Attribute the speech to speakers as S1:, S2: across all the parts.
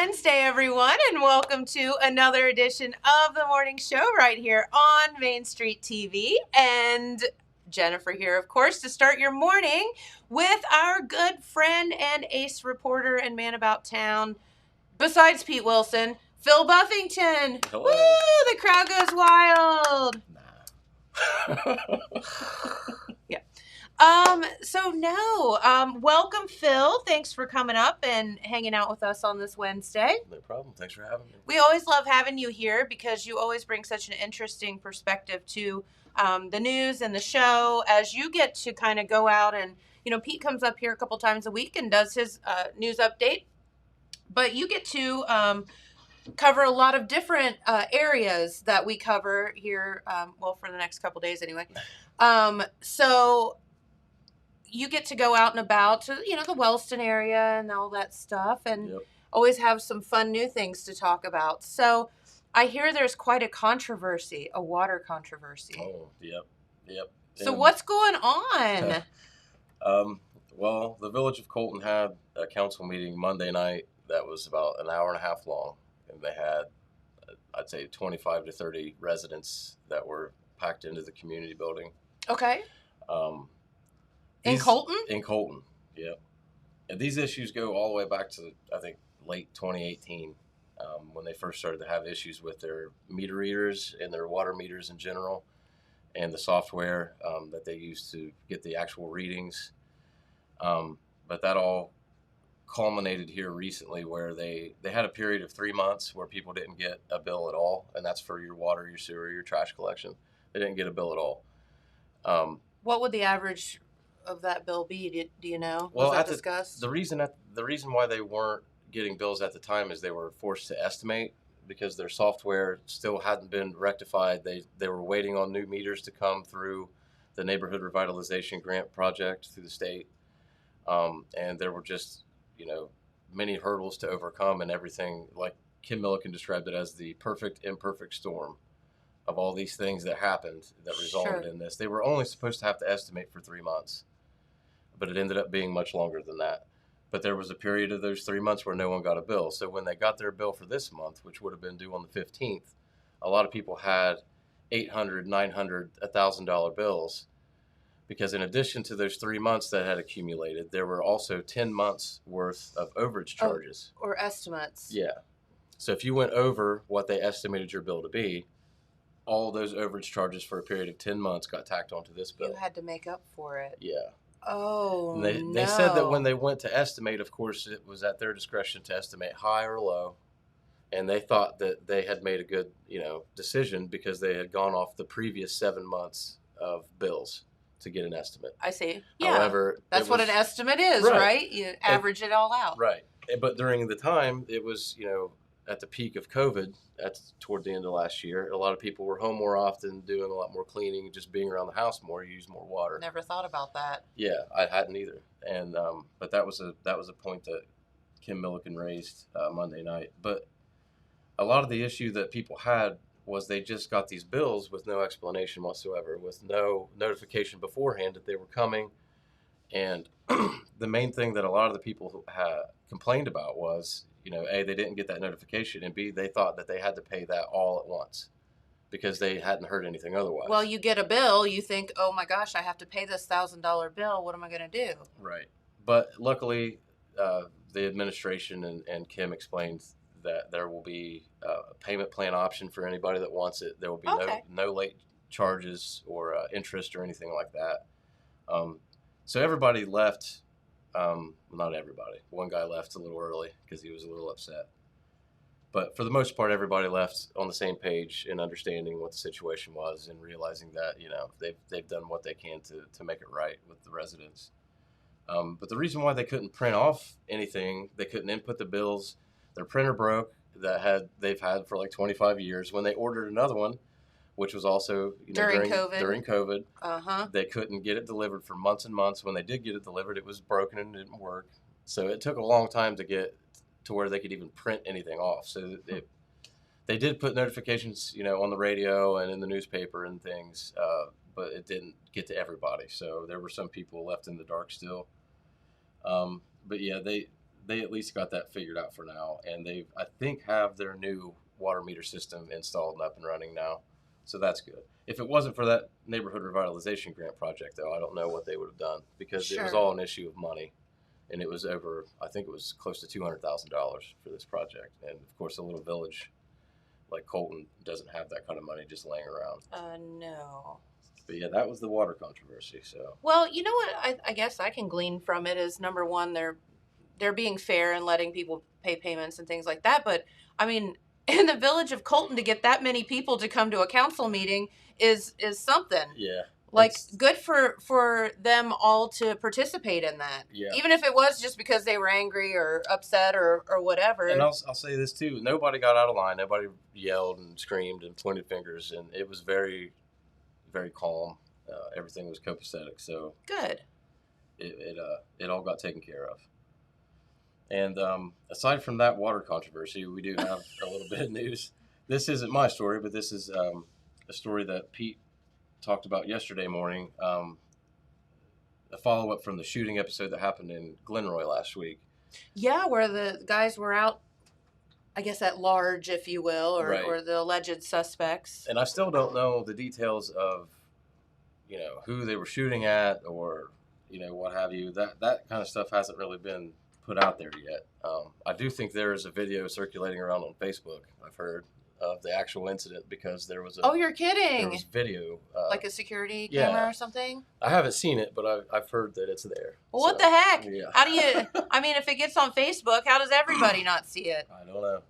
S1: Wednesday, everyone, and welcome to another edition of the morning show right here on Main Street TV. And Jennifer here, of course, to start your morning with our good friend and ace reporter and man about town, besides Pete Wilson, Phil Buffington.
S2: Hello.
S1: Woo! The crowd goes wild. Yeah. Welcome, Phil. Thanks for coming up and hanging out with us on this Wednesday.
S2: No problem. Thanks for having me.
S1: We always love having you here because you always bring such an interesting perspective to the news and the show as you get to kind of go out and, Pete comes up here a couple times a week and does his news update, but you get to cover a lot of different areas that we cover here, for the next couple days anyway. So you get to go out and about to, the Wellston area and all that stuff, and always have some fun new things to talk about. So I hear there's quite a controversy, a water controversy.
S2: Oh, yep.
S1: So what's going on?
S2: Well, the Village of Colton had a council meeting Monday night that was about an hour and a half long, and they had, I'd say, 25 to 30 residents that were packed into the community building.
S1: Okay. In Colton?
S2: In Colton, yeah. And these issues go all the way back to, I think, late 2018, when they first started to have issues with their meter readers and their water meters in general, and the software that they use to get the actual readings. But that all culminated here recently where they had a period of 3 months where people didn't get a bill at all, and that's for your water, your sewer, your trash collection. They didn't get a bill at all.
S1: What would the average of that bill be? Do you know?
S2: Was
S1: that discussed?
S2: The reason why they weren't getting bills at the time is they were forced to estimate because their software still hadn't been rectified. They were waiting on new meters to come through the neighborhood revitalization grant project through the state, and there were just many hurdles to overcome, and everything, like Kim Milliken described it as the perfect imperfect storm of all these things that happened that resulted in this. They were only supposed to have to estimate for 3 months, but it ended up being much longer than that. But there was a period of those 3 months where no one got a bill. So when they got their bill for this month, which would have been due on the 15th, a lot of people had $800, $900, $1,000 bills, because in addition to those 3 months that had accumulated, there were also 10 months worth of overage charges.
S1: Or estimates.
S2: Yeah. So if you went over what they estimated your bill to be, all those overage charges for a period of 10 months got tacked onto this bill.
S1: You had to make up for it.
S2: Yeah.
S1: Oh,
S2: and they said that when they went to estimate, of course, it was at their discretion to estimate high or low. And they thought that they had made a good, decision because they had gone off the previous 7 months of bills to get an estimate.
S1: I see. Yeah.
S2: However,
S1: that's what an estimate is, right? You average it all out.
S2: Right. But during the time, it was, at the peak of COVID, toward the end of last year, a lot of people were home more often, doing a lot more cleaning, just being around the house more, use more water.
S1: Never thought about that.
S2: Yeah, I hadn't either. And but that was a point that Kim Milliken raised Monday night. But a lot of the issue that people had was they just got these bills with no explanation whatsoever, with no notification beforehand that they were coming. And the main thing that a lot of the people had complained about was, A, they didn't get that notification, and B, they thought that they had to pay that all at once because they hadn't heard anything otherwise.
S1: Well, you get a bill, you think, oh my gosh, I have to pay this $1,000 bill. What am I going to do?
S2: Right. But luckily, the administration and Kim explained that there will be a payment plan option for anybody that wants it. There will be no late charges or interest or anything like that. So everybody left. Not everybody. One guy left a little early because he was a little upset. But for the most part, everybody left on the same page in understanding what the situation was and realizing that, they've done what they can to make it right with the residents. But the reason why they couldn't print off anything, they couldn't input the bills, their printer broke they've had for like 25 years. When they ordered another one, which was also during COVID. They couldn't get it delivered for months and months. When they did get it delivered, it was broken and didn't work. So it took a long time to get to where they could even print anything off. So they did put notifications, on the radio and in the newspaper and things, but it didn't get to everybody. So there were some people left in the dark still. But yeah, they at least got that figured out for now, and they, I think, have their new water meter system installed and up and running now, so that's good. If it wasn't for that neighborhood revitalization grant project, though, I don't know what they would have done, because it was
S1: Sure.
S2: all an issue of money, and it was over, I think it was close to $200,000 for this project, and of course, a little village like Colton doesn't have that kind of money just laying around.
S1: No.
S2: But yeah, that was the water controversy. So
S1: Well, you know what I guess I can glean from it is, number one, they're being fair and letting people pay payments and things like that. But I mean, in the village of Colton, to get that many people to come to a council meeting is something.
S2: yeah,
S1: Like, good for them all to participate in that.
S2: Yeah.
S1: Even if it was just because they were angry or upset or whatever.
S2: And I'll say this too: nobody got out of line. Nobody yelled and screamed and pointed fingers, and it was very, very calm. Everything was copacetic. So
S1: good.
S2: It all got taken care of. And aside from that water controversy, we do have a little bit of news. This isn't my story, but this is a story that Pete talked about yesterday morning. A follow-up from the shooting episode that happened in Glenroy last week.
S1: Yeah, where the guys were out, I guess, at large, if you will, or,
S2: Right.
S1: or the alleged suspects.
S2: And I still don't know the details of, who they were shooting at, or, what have you. That kind of stuff hasn't really been put out there yet. I do think there is a video circulating around on Facebook, I've heard, of the actual incident, because there was
S1: Oh, you're
S2: there
S1: kidding.
S2: was video.
S1: Like a security
S2: yeah.
S1: camera or something?
S2: I haven't seen it, but I've heard that it's there.
S1: Well, what
S2: So,
S1: the heck?
S2: Yeah.
S1: How do you, I mean, if it gets on Facebook, how does everybody not see it?
S2: I don't know.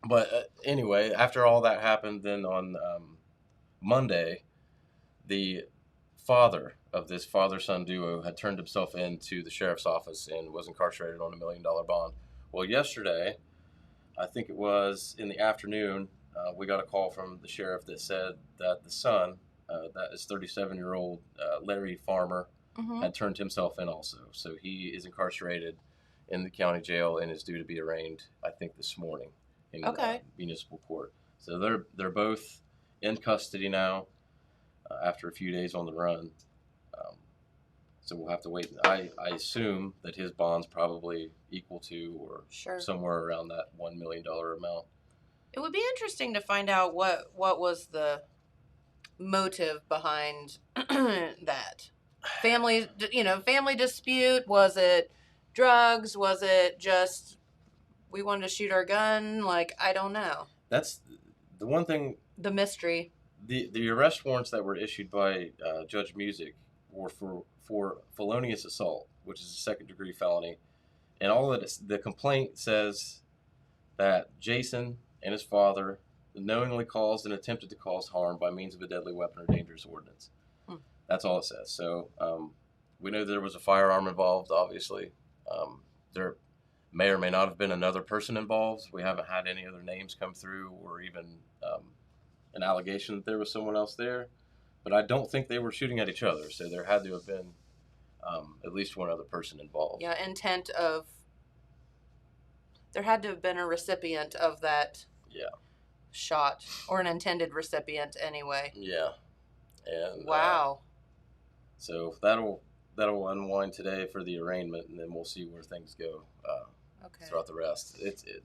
S2: But anyway, after all that happened, then on Monday, the father of this father-son duo had turned himself into the sheriff's office and was incarcerated on $1 million bond. Well, yesterday, I think it was in the afternoon, we got a call from the sheriff that said that the son, that is 37-year-old Larry Farmer,
S1: Mm-hmm.
S2: had turned himself in also. So he is incarcerated in the county jail and is due to be arraigned, I think, this morning in municipal court. So they're both in custody now after a few days on the run. So we'll have to wait. I assume that his bond's probably equal to or
S1: Sure.
S2: somewhere around that $1 million amount.
S1: It would be interesting to find out what was the motive behind that. Family dispute. Was it drugs? Was it just we wanted to shoot our gun? Like, I don't know.
S2: That's the one thing.
S1: The mystery.
S2: The arrest warrants that were issued by Judge Music were for felonious assault, which is a second-degree felony. And all of the complaint says that Jason and his father knowingly caused and attempted to cause harm by means of a deadly weapon or dangerous ordinance. That's all it says. So we know there was a firearm involved, obviously. There may or may not have been another person involved. We haven't had any other names come through or even an allegation that there was someone else there. But I don't think they were shooting at each other, so there had to have been at least one other person involved.
S1: Yeah, there had to have been a recipient of that shot, or an intended recipient anyway.
S2: Yeah. And
S1: wow.
S2: So that'll unwind today for the arraignment, and then we'll see where things go throughout the rest.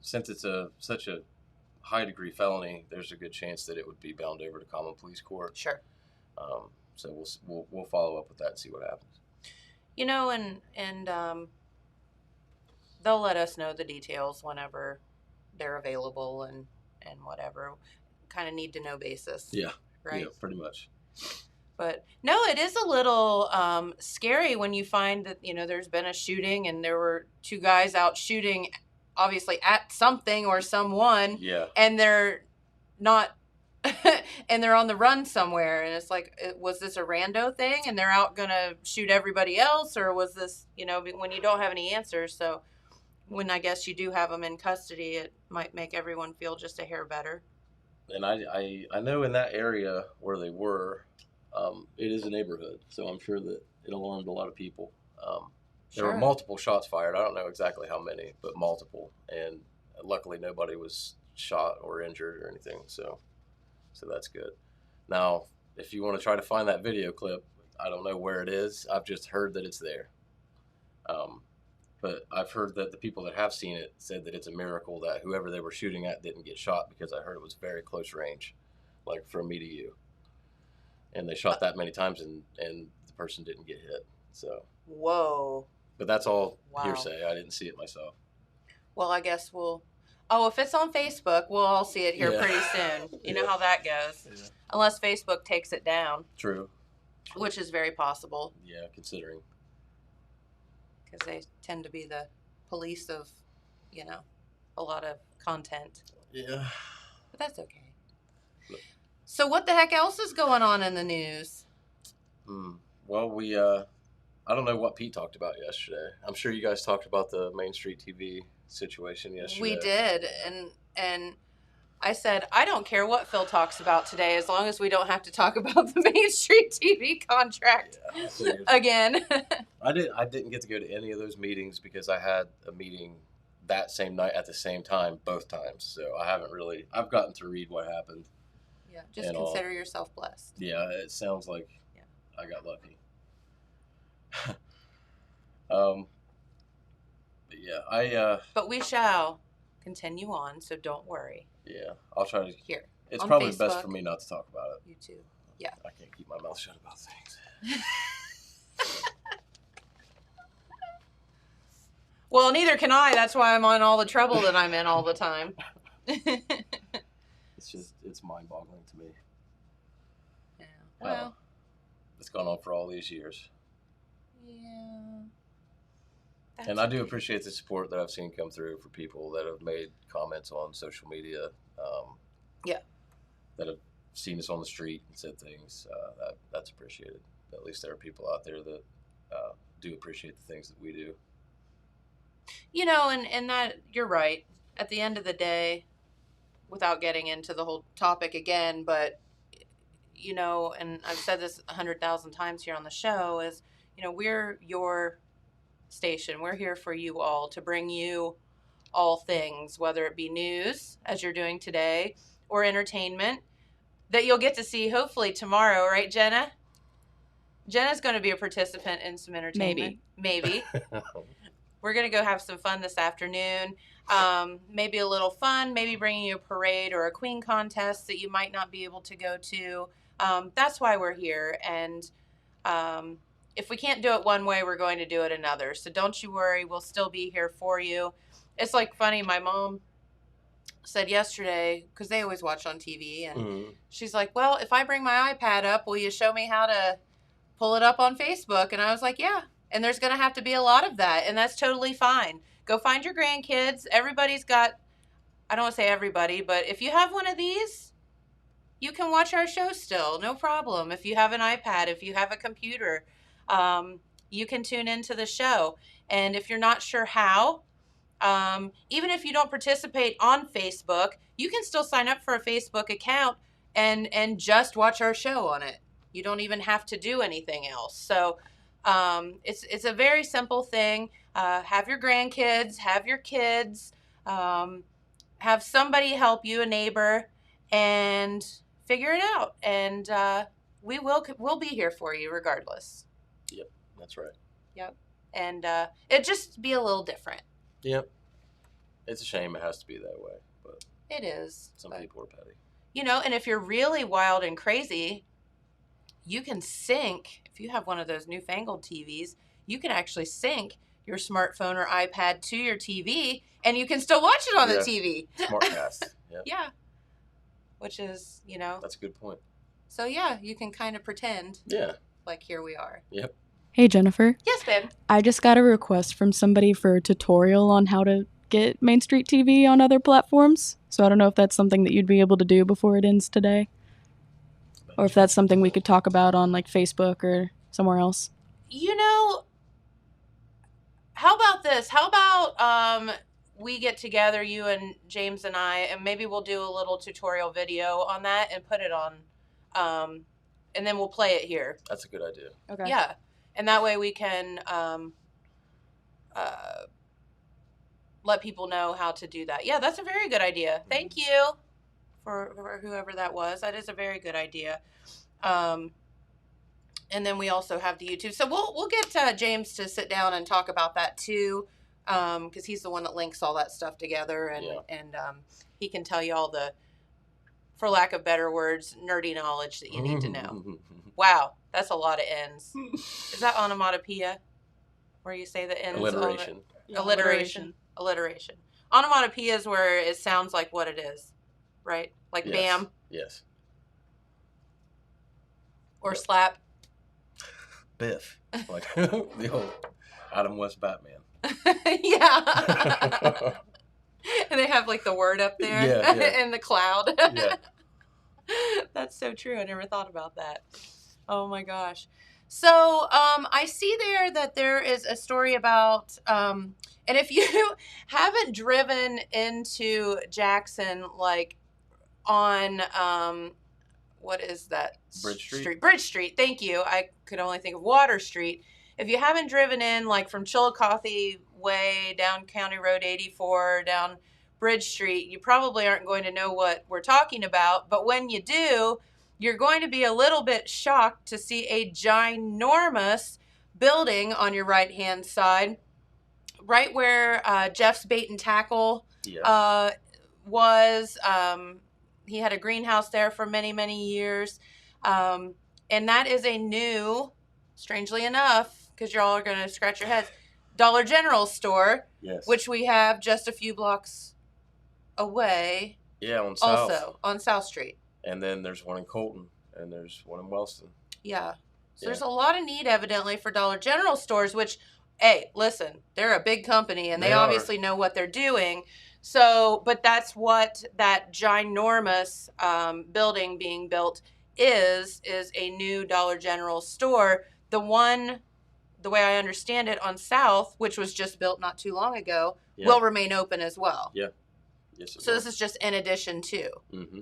S2: Since it's such a high degree felony, there's a good chance that it would be bound over to common police court.
S1: Sure.
S2: So we'll follow up with that and see what happens.
S1: And they'll let us know the details whenever they're available and whatever. Kind of need to know basis.
S2: Yeah.
S1: Right.
S2: Yeah, pretty much.
S1: But no, it is a little scary when you find that, there's been a shooting and there were two guys out shooting, obviously at something or someone.
S2: Yeah.
S1: And they're not, and they're on the run somewhere. And it's like, was this a rando thing and they're out going to shoot everybody else? Or was this, when you don't have any answers? So when I guess you do have them in custody, it might make everyone feel just a hair better.
S2: And I know in that area where they were, it is a neighborhood, so I'm sure that it alarmed a lot of people. There were multiple shots fired. I don't know exactly how many, but multiple. And luckily nobody was shot or injured or anything, so that's good. Now, if you want to try to find that video clip, I don't know where it is. I've just heard that it's there. But I've heard that the people that have seen it said that it's a miracle that whoever they were shooting at didn't get shot, because I heard it was very close range, like from me to you. And they shot that many times, and the person didn't get hit. So.
S1: Whoa.
S2: But that's all
S1: Wow.
S2: hearsay. I didn't see it myself.
S1: Well, I guess we'll. Oh, if it's on Facebook, we'll all see it here
S2: Yeah.
S1: pretty soon. You know how that goes.
S2: Yeah.
S1: Unless Facebook takes it down,
S2: True.
S1: which is very possible
S2: Yeah, considering.
S1: because they tend to be the police of, a lot of content.
S2: Yeah.
S1: But that's okay. So what the heck else is going on in the news?
S2: Well, I don't know what Pete talked about yesterday. I'm sure you guys talked about the Main Street TV situation yesterday.
S1: We did, and I said, I don't care what Phil talks about today, as long as we don't have to talk about the Main Street TV contract again.
S2: I didn't get to go to any of those meetings because I had a meeting that same night at the same time, both times. So I've gotten to read what happened.
S1: Yeah, just consider yourself blessed.
S2: Yeah, it sounds like I got lucky. But yeah,
S1: But we shall continue on, so don't worry.
S2: Yeah, I'll try to.
S1: Here.
S2: It's
S1: on
S2: probably
S1: Facebook,
S2: best for me not to talk about it.
S1: You too. Yeah.
S2: I can't keep my mouth shut about things.
S1: Well, neither can I. That's why I'm on all the trouble that I'm in all the time.
S2: It's mind-boggling to me.
S1: Yeah. Well.
S2: It's gone on for all these years.
S1: Yeah.
S2: And I do appreciate the support that I've seen come through for people that have made comments on social media. That have seen us on the street and said things. That's appreciated. At least there are people out there that do appreciate the things that we do.
S1: And that you're right. At the end of the day, without getting into the whole topic again, but and I've said this 100,000 times here on the show, is we're your station. We're here for you all, to bring you all things, whether it be news, as you're doing today, or entertainment that you'll get to see hopefully tomorrow, right, Jenna? Jenna's going to be a participant in some entertainment. Maybe. We're going to go have some fun this afternoon. Maybe a little fun, maybe bringing you a parade or a queen contest that you might not be able to go to. That's why we're here. And if we can't do it one way, we're going to do it another. So don't you worry. We'll still be here for you. It's like funny. My mom said yesterday, because they always watch on TV, and she's like, well, if I bring my iPad up, will you show me how to pull it up on Facebook? And I was like, yeah. And there's going to have to be a lot of that. And that's totally fine. Go find your grandkids. Everybody's got, I don't want to say everybody, but if you have one of these, you can watch our show still. No problem. If you have an iPad, if you have a computer, you can tune into the show. And if you're not sure how, even if you don't participate on Facebook, you can still sign up for a Facebook account and just watch our show on it. You don't even have to do anything else. So it's a very simple thing. Have your grandkids, have your kids, have somebody help you, a neighbor, and figure it out. And we'll be here for you regardless.
S2: Yep, that's right.
S1: Yep. And it'd just be a little different.
S2: Yep. It's a shame it has to be that way, but
S1: it is.
S2: Some people are petty.
S1: And if you're really wild and crazy, you can sync. If you have one of those newfangled TVs, you can actually sync your smartphone or iPad to your TV, and you can still watch it on the TV.
S2: SmartCast. Yep.
S1: Yeah. Which is,
S2: That's a good point.
S1: So, yeah, you can kind of pretend.
S2: Yeah.
S1: Like here we are.
S2: Yep.
S3: Hey, Jennifer.
S1: Yes, babe.
S3: I just got a request from somebody for a tutorial on how to get Main Street TV on other platforms. So I don't know if that's something that you'd be able to do before it ends today. Or if that's something we could talk about on, like, Facebook or somewhere else.
S1: How about this? How about we get together, you and James and I, and maybe we'll do a little tutorial video on that and put it on, and then we'll play it here.
S2: That's a good idea.
S3: Okay.
S1: Yeah. And that way we can let people know how to do that. Yeah, that's a very good idea. Thank you for whoever that was. That is a very good idea. And then we also have the YouTube. So we'll get James to sit down and talk about that too. because he's the one that links all that stuff together, and he can tell you all the, for lack of better words, nerdy knowledge that you need to know. Wow, that's a lot of N's. Is that onomatopoeia, where you say the N's?
S2: Alliteration.
S1: Alliteration. Onomatopoeia is where it sounds like what it is, right? Like bam.
S2: Yes.
S1: Or slap.
S2: Biff. Like the old Adam West Batman.
S1: Yeah. And they have like the word up there and the cloud.
S2: Yeah.
S1: That's so true. I never thought about that. Oh my gosh. So I see there that there is a story about, and if you haven't driven into Jackson, like on, what is that?
S2: Bridge Street.
S1: Bridge Street. Thank you. I could only think of Water Street. If you haven't driven in, like from Chillicothe Way down County Road 84 down Bridge Street, you probably aren't going to know what we're talking about. But when you do, you're going to be a little bit shocked to see a ginormous building on your right-hand side, right where Jeff's Bait and Tackle was. He had a greenhouse there for many, many years. And that is a new, strangely enough, because you're all going to scratch your heads, Dollar General store, which we have just a few blocks away.
S2: Yeah, on South.
S1: Also, on South Street.
S2: And then there's one in Colton, and there's one in Wellston.
S1: Yeah. So there's a lot of need, evidently, for Dollar General stores, which, hey, listen, they're a big company, and they obviously know what they're doing. So, but that's what that ginormous building being built is a new Dollar General store. The one, the way I understand it, on South, which was just built not too long ago, will remain open as well.
S2: Yeah. Yes,
S1: so this is just in addition to.
S2: Mm-hmm.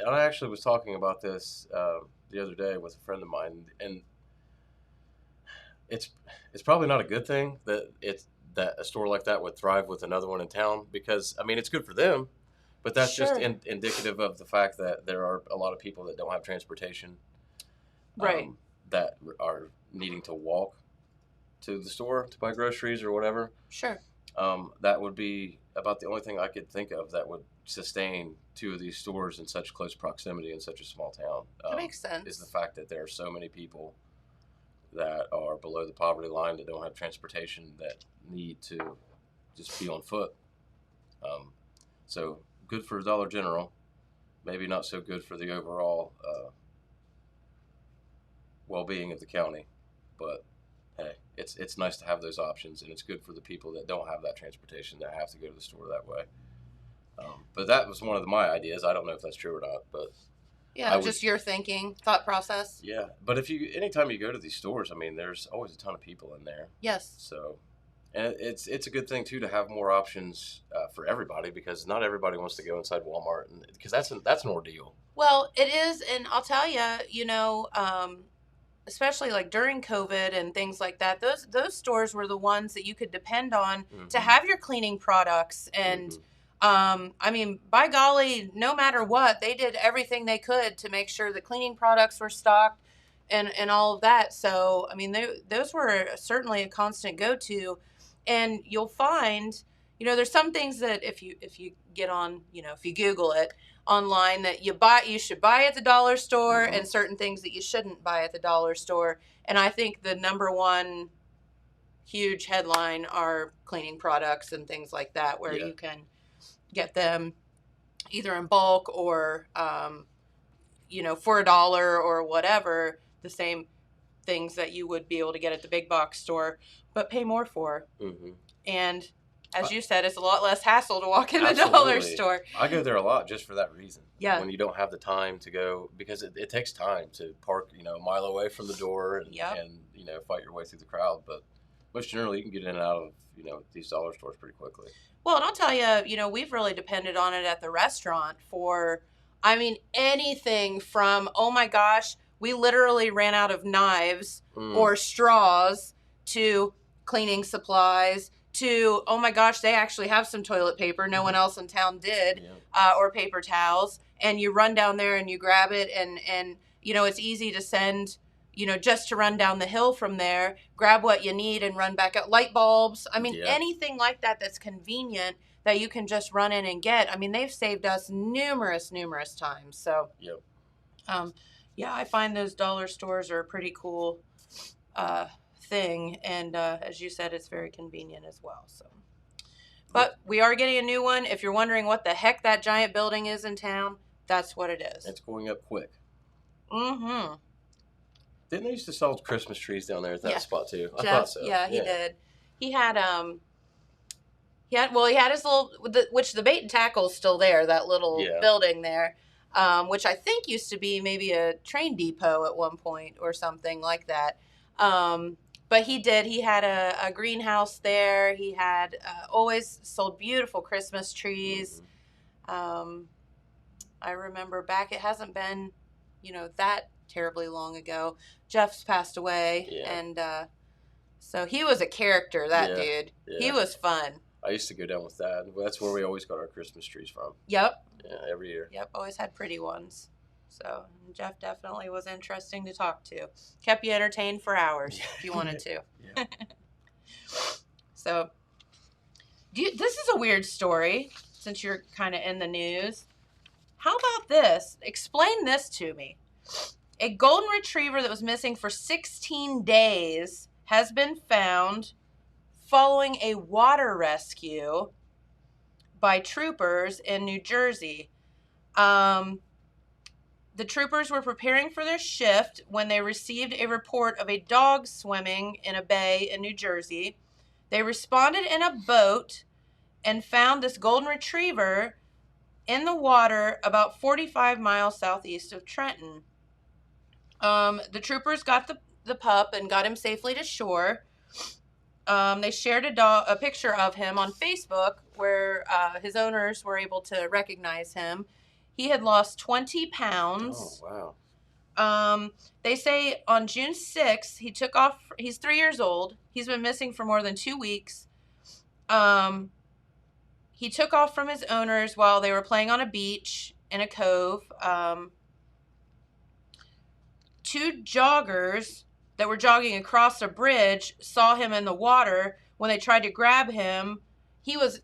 S2: I actually was talking about this the other day with a friend of mine, and it's probably not a good thing that a store like that would thrive with another one in town, because I mean it's good for them, but that's just indicative of the fact that there are a lot of people that don't have transportation,
S1: right?
S2: That are needing to walk to the store to buy groceries or whatever.
S1: Sure.
S2: That would be about the only thing I could think of that would sustain two of these stores in such close proximity in such a small town.
S1: That makes sense.
S2: Is the fact that there are so many people that are below the poverty line that don't have transportation that need to just be on foot. So good for Dollar General, maybe not so good for the overall well-being of the county, but hey, it's nice to have those options, and it's good for the people that don't have that transportation that have to go to the store that way. But that was one of my ideas. I don't know if that's true or not, but
S1: just your thinking, thought process.
S2: Yeah, but anytime you go to these stores, I mean, there's always a ton of people in there.
S1: Yes.
S2: So, and it's a good thing too to have more options for everybody, because not everybody wants to go inside Walmart, because that's an ordeal.
S1: Well, it is, and I'll tell you, especially like during COVID and things like that, those stores were the ones that you could depend on to have your cleaning products. And I mean, by golly, no matter what, they did everything they could to make sure the cleaning products were stocked and all of that. So, I mean, those were certainly a constant go-to. And you'll find, there's some things that if you get on, if you Google it online, that you should buy at the dollar store, and certain things that you shouldn't buy at the dollar store. And I think the number one huge headline are cleaning products and things like that, where you can get them either in bulk or, for $1 or whatever, the same things that you would be able to get at the big box store, but pay more for. And as you said, it's a lot less hassle to walk in the dollar store.
S2: I go there a lot just for that reason.
S1: Yeah.
S2: When you don't have the time to go, because it takes time to park, a mile away from the door and fight your way through the crowd. But most generally, you can get in and out of, these dollar stores pretty quickly.
S1: Well, and I'll tell you, we've really depended on it at the restaurant for, anything from, oh my gosh, we literally ran out of knives or straws, to cleaning supplies, to, oh my gosh, they actually have some toilet paper. No one else in town did, or paper towels. And you run down there and you grab it, and it's easy to send just to run down the hill from there, grab what you need and run back out. Light bulbs. I mean, anything like that that's convenient that you can just run in and get. I mean, they've saved us numerous times. So, yeah, I find those dollar stores are a pretty cool thing. And as you said, it's very convenient as well. So, but we are getting a new one. If you're wondering what the heck that giant building is in town, that's what it is.
S2: It's going up quick.
S1: Mm-hmm.
S2: Didn't they used to sell Christmas trees down there at that spot too? I
S1: Jeff,
S2: thought so.
S1: Yeah, he did. He had his little, which the Bait and Tackle is still there, that little building there, which I think used to be maybe a train depot at one point or something like that. But he had a greenhouse there. He had always sold beautiful Christmas trees. I remember back, it hasn't been, that terribly long ago. Jeff's passed away, and so he was a character, that dude. Yeah. He was fun.
S2: I used to go down with Dad. That's where we always got our Christmas trees from.
S1: Yep.
S2: Yeah, every year.
S1: Yep, always had pretty ones. So Jeff definitely was interesting to talk to. Kept you entertained for hours if you wanted to. Yeah. So, this is a weird story since you're kind of in the news. How about this? Explain this to me. A golden retriever that was missing for 16 days has been found following a water rescue by troopers in New Jersey. The troopers were preparing for their shift when they received a report of a dog swimming in a bay in New Jersey. They responded in a boat and found this golden retriever in the water about 45 miles southeast of Trenton. The troopers got the pup and got him safely to shore. They shared a picture of him on Facebook where his owners were able to recognize him. He had lost 20 pounds.
S2: Oh, wow.
S1: They say on June 6th, he took off. He's 3 years old. He's been missing for more than 2 weeks. He took off from his owners while they were playing on a beach in a cove. 2 joggers that were jogging across a bridge saw him in the water. When they tried to grab him, he was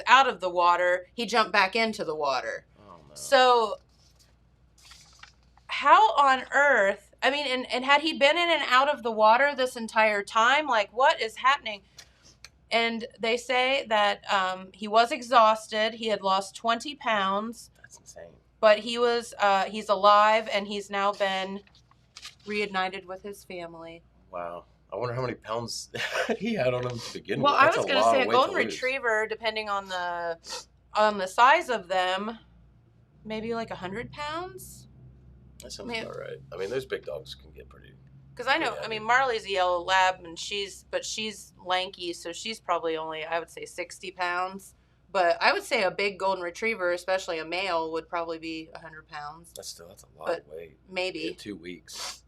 S1: out of the water. He jumped back into the water.
S2: Oh, no.
S1: So how on earth, I mean, and had he been in and out of the water this entire time? Like, what is happening? And they say that he was exhausted. He had lost 20 pounds.
S2: That's insane.
S1: But he's alive, and he's now been reunited with his family.
S2: Wow. I wonder how many pounds he had on him to begin
S1: with.
S2: Well,
S1: I was going to say a golden retriever, depending on the size of them, maybe like 100 pounds.
S2: That sounds about right. I mean, those big dogs can get pretty.
S1: Because I know, I mean, Marley's a yellow lab, and she's lanky, so she's probably only, I would say, 60 pounds. But I would say a big golden retriever, especially a male, would probably be 100 pounds.
S2: That's a lot of weight.
S1: Maybe.
S2: In 2 weeks.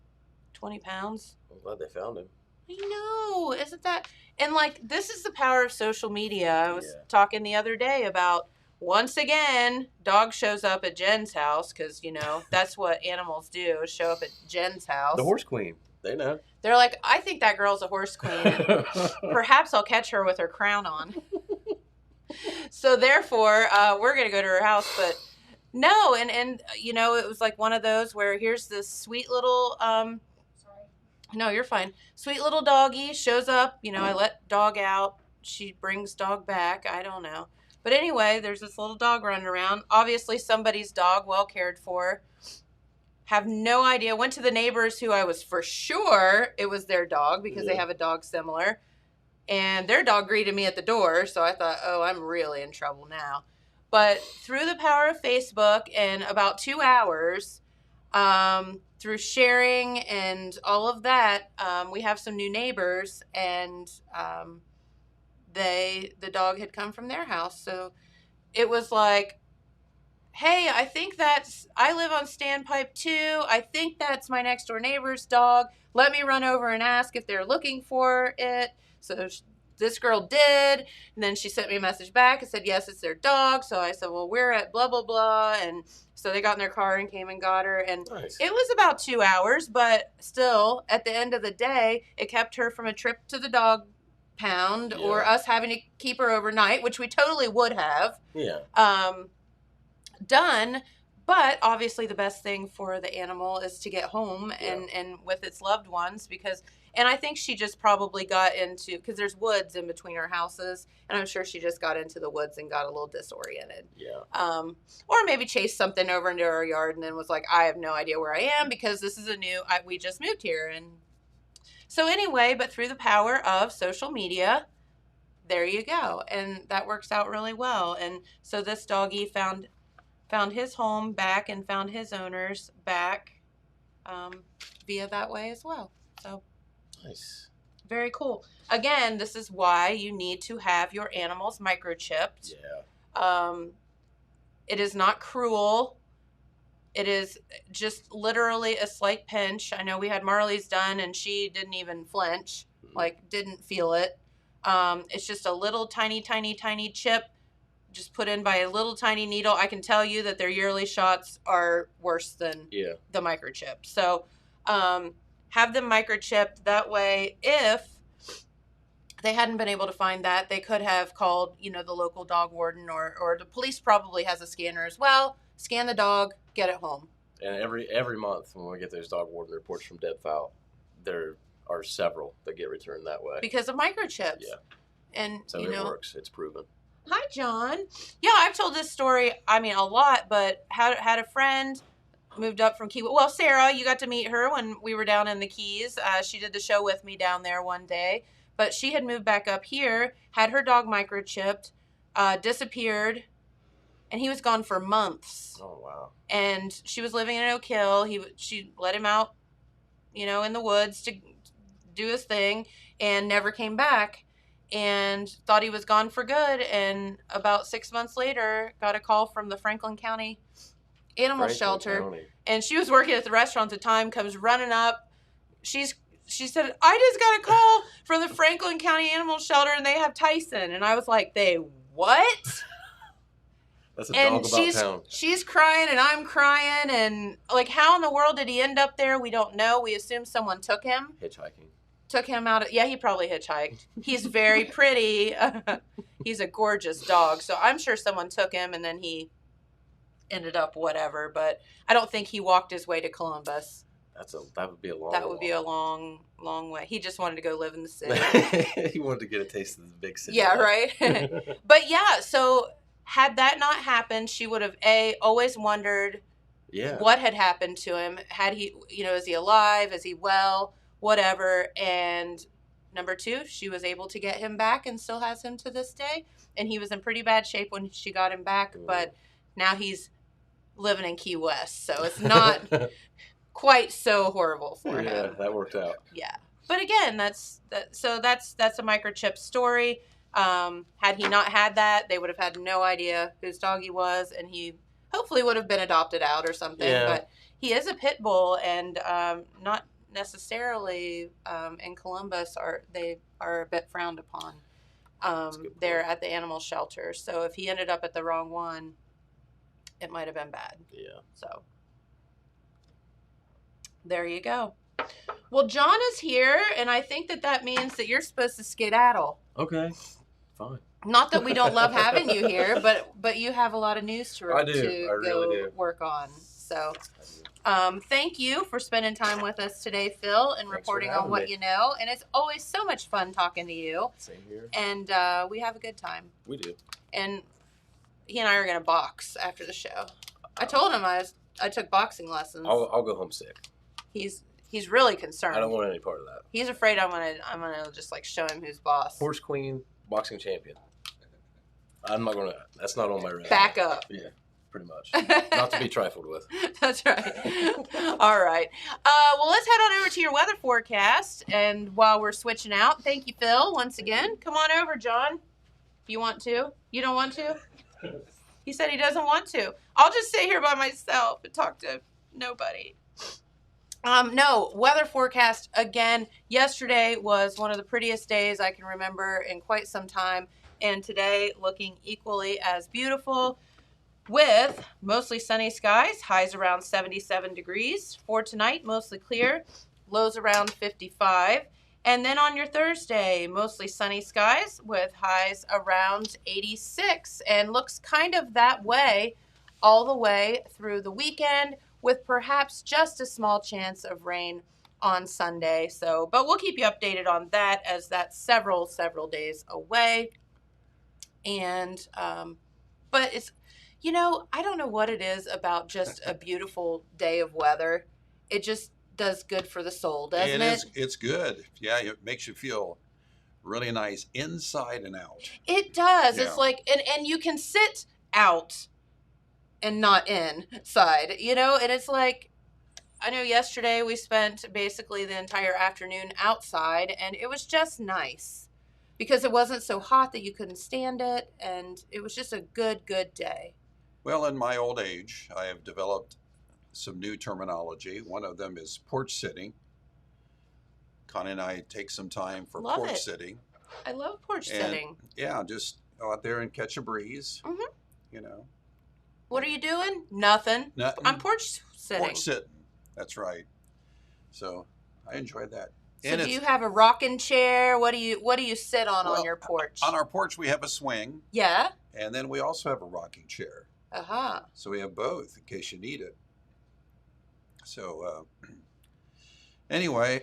S1: 20 pounds?
S2: I'm glad they found him.
S1: I know. Isn't that? And, like, this is the power of social media. I was talking the other day about, once again, dog shows up at Jen's house, because, that's what animals do, is show up at Jen's house.
S2: The horse queen. They know.
S1: They're like, I think that girl's a horse queen. And perhaps I'll catch her with her crown on. So therefore, we're going to go to her house. But no, and it was like one of those where here's this sweet little, sorry. No, you're fine. Sweet little doggy shows up. I let dog out. She brings dog back. I don't know. But anyway, there's this little dog running around. Obviously somebody's dog, well cared for. Have no idea. Went to the neighbors who I was for sure it was their dog because they have a dog similar. And their dog greeted me at the door. So I thought, oh, I'm really in trouble now. But through the power of Facebook, in about 2 hours, through sharing and all of that, we have some new neighbors. And the dog had come from their house. So it was like, hey, I live on Standpipe 2. I think that's my next door neighbor's dog. Let me run over and ask if they're looking for it. So this girl did. And then she sent me a message back and said, yes, it's their dog. So I said, well, we're at blah, blah, blah. And So they got in their car and came and got her. And
S2: Nice.
S1: it was about 2 hours, but still, at the end of the day, it kept her from a trip to the dog pound or us having to keep her overnight, which we totally would have done. But obviously the best thing for the animal is to get home and with its loved ones, because, and I think she just probably got into, because there's woods in between our houses, and I'm sure she just got into the woods and got a little disoriented.
S2: Yeah.
S1: Or maybe chased something over into our yard and then was like, I have no idea where I am because this is we just moved here. And so anyway, but through the power of social media, there you go. And that works out really well. And so this doggy found his home back and found his owners back via that way as well. So
S2: nice.
S1: Very cool. Again, this is why you need to have your animals microchipped.
S2: Yeah.
S1: It is not cruel. It is just literally a slight pinch. I know we had Marley's done and she didn't even flinch, like didn't feel it. It's just a little tiny chip just put in by a little tiny needle. I can tell you that their yearly shots are worse than the microchip. So have them microchipped. That way, if they hadn't been able to find that, they could have called, the local dog warden or the police probably has a scanner as well. Scan the dog, get it home.
S2: And every month when we get those dog warden reports from dead fowl, there are several that get returned that way.
S1: Because of microchips.
S2: Yeah.
S1: And,
S2: so it works. It's proven.
S1: Hi, John. Yeah, I've told this story, a lot, but had a friend moved up from Key West. Well, Sarah, you got to meet her when we were down in the Keys. She did the show with me down there one day. But she had moved back up here, had her dog microchipped, disappeared, and he was gone for months.
S2: Oh, wow.
S1: And she was living in Oak Hill. She let him out, in the woods to do his thing and never came back. And thought he was gone for good. And about 6 months later, got a call from the Franklin County Animal Shelter. And she was working at the restaurant at the time, comes running up. She said, I just got a call from the Franklin County Animal Shelter and they have Tyson. And I was like, they what?
S2: That's a dog about town.
S1: She's crying and I'm crying. And like, how in the world did he end up there? We don't know. We assume someone took him.
S2: Hitchhiking.
S1: Took him out. He probably hitchhiked. He's very pretty. He's a gorgeous dog. So I'm sure someone took him and then he ended up whatever. But I don't think he walked his way to Columbus.
S2: That would be a long.
S1: That would be a long, long way. He just wanted to go live in the city.
S2: He wanted to get a taste of the big city.
S1: Yeah, right. But yeah, so had that not happened, she would have always wondered what had happened to him. Had he, is he alive? Is he well? Whatever. And number two, she was able to get him back and still has him to this day. And he was in pretty bad shape when she got him back, but now he's living in Key West. So it's not quite so horrible for him.
S2: Yeah, that worked out.
S1: Yeah. But again, that's a microchip story. Had he not had that, they would have had no idea whose dog he was, and he hopefully would have been adopted out or something. Yeah. But he is a pit bull, and not necessarily in Columbus are a bit frowned upon there at the animal shelter. So if he ended up at the wrong one, it might have been bad.
S2: Yeah.
S1: So there you go. Well, John is here, and I think that means that you're supposed to skedaddle.
S2: Okay, fine.
S1: Not that we don't love having you here, but you have a lot of news to work on. So thank you for spending time with us today, Phil, and reporting on what you know. And it's always so much fun talking to you.
S2: Same here.
S1: And we have a good time.
S2: We do.
S1: And he and I are going to box after the show. I told him I took boxing lessons.
S2: I'll go home sick.
S1: He's really concerned.
S2: I don't want any part of that.
S1: He's afraid I'm gonna just like show him who's boss.
S2: Horse queen, boxing champion. I'm not gonna. That's not on my resume.
S1: Back up.
S2: Yeah, pretty much. Not to be trifled with.
S1: That's right. All right. Well, let's head on over to your weather forecast. And while we're switching out, thank you, Phil, once again. Come on over, John. If you want to. You don't want to? He said he doesn't want to. I'll just sit here by myself and talk to nobody. No, weather forecast again. Yesterday was one of the prettiest days I can remember in quite some time. And today looking equally as beautiful. with mostly sunny skies, highs around 77 degrees. For tonight, mostly clear, lows around 55. And then on your Thursday, mostly sunny skies with highs around 86, and looks kind of that way all the way through the weekend, with perhaps just a small chance of rain on Sunday. So, but we'll keep you updated on that, as that's several days away. And but it's, I don't know what it is about just a beautiful day of weather. It just does good for the soul, doesn't it?
S4: It's good. Yeah, it makes you feel really nice inside and out.
S1: It does.
S4: Yeah.
S1: It's like, and you can sit out and not inside, and it's like, I know yesterday we spent basically the entire afternoon outside, and it was just nice because it wasn't so hot that you couldn't stand it, and it was just a good day.
S4: Well, in my old age, I have developed some new terminology. One of them is porch sitting. Connie and I take some time for
S1: Love
S4: porch
S1: it.
S4: sitting.
S1: I love porch
S4: And,
S1: sitting.
S4: Yeah, just go out there and catch a breeze.
S1: Mm-hmm. What are you doing? Nothing.
S4: Nothing.
S1: I'm porch sitting.
S4: Porch sitting. That's right. So I enjoyed that.
S1: So do you have a rocking chair? What do you sit on your porch?
S4: On our porch, we have a swing.
S1: Yeah.
S4: And then we also have a rocking chair.
S1: Uh-huh.
S4: So we have both in case you need it. So anyway,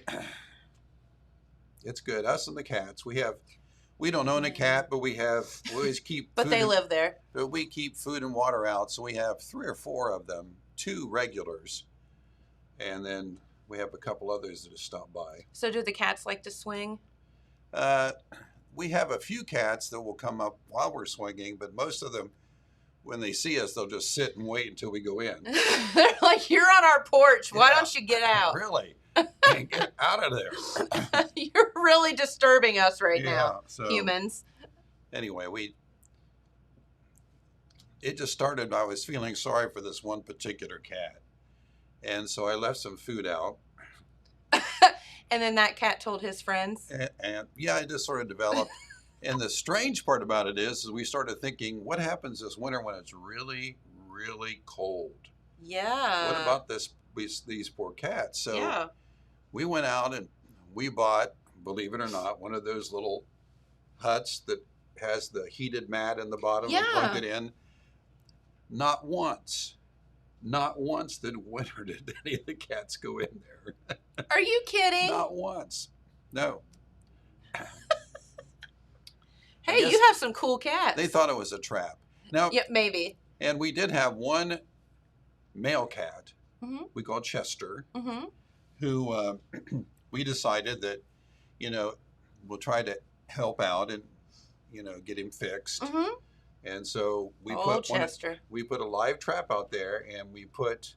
S4: it's good. Us and the cats. We don't own a cat, but we always keep
S1: But they live there.
S4: But we keep food and water out, so we have 3 or 4 of them, 2 regulars. And then we have a couple others that have stopped by.
S1: So do the cats like to swing?
S4: We have a few cats that will come up while we're swinging, but most of them, when they see us, they'll just sit and wait until we go in.
S1: They're like, you're on our porch. Why
S4: Yeah.
S1: don't you get out?
S4: Really? Get out of there.
S1: You're really disturbing us right now,
S4: so
S1: humans.
S4: Anyway, it just started, I was feeling sorry for this one particular cat. And so I left some food out.
S1: And then that cat told his friends.
S4: And yeah, it just sort of developed. And the strange part about it is we started thinking, what happens this winter when it's really, really cold?
S1: Yeah.
S4: What about these poor cats? So
S1: yeah.
S4: we went out and we bought, believe it or not, one of those little huts that has the heated mat in the bottom and plug it in. Not once that winter did any of the cats go in there.
S1: Are you kidding?
S4: Not once. No.
S1: Hey, you have some cool cats.
S4: They thought it was a trap. Now,
S1: yeah, maybe.
S4: And we did have one male cat,
S1: Mm-hmm.
S4: we call Chester,
S1: Mm-hmm.
S4: who we decided that, we'll try to help out and, get him fixed.
S1: Mm-hmm.
S4: And so we put a live trap out there, and we put,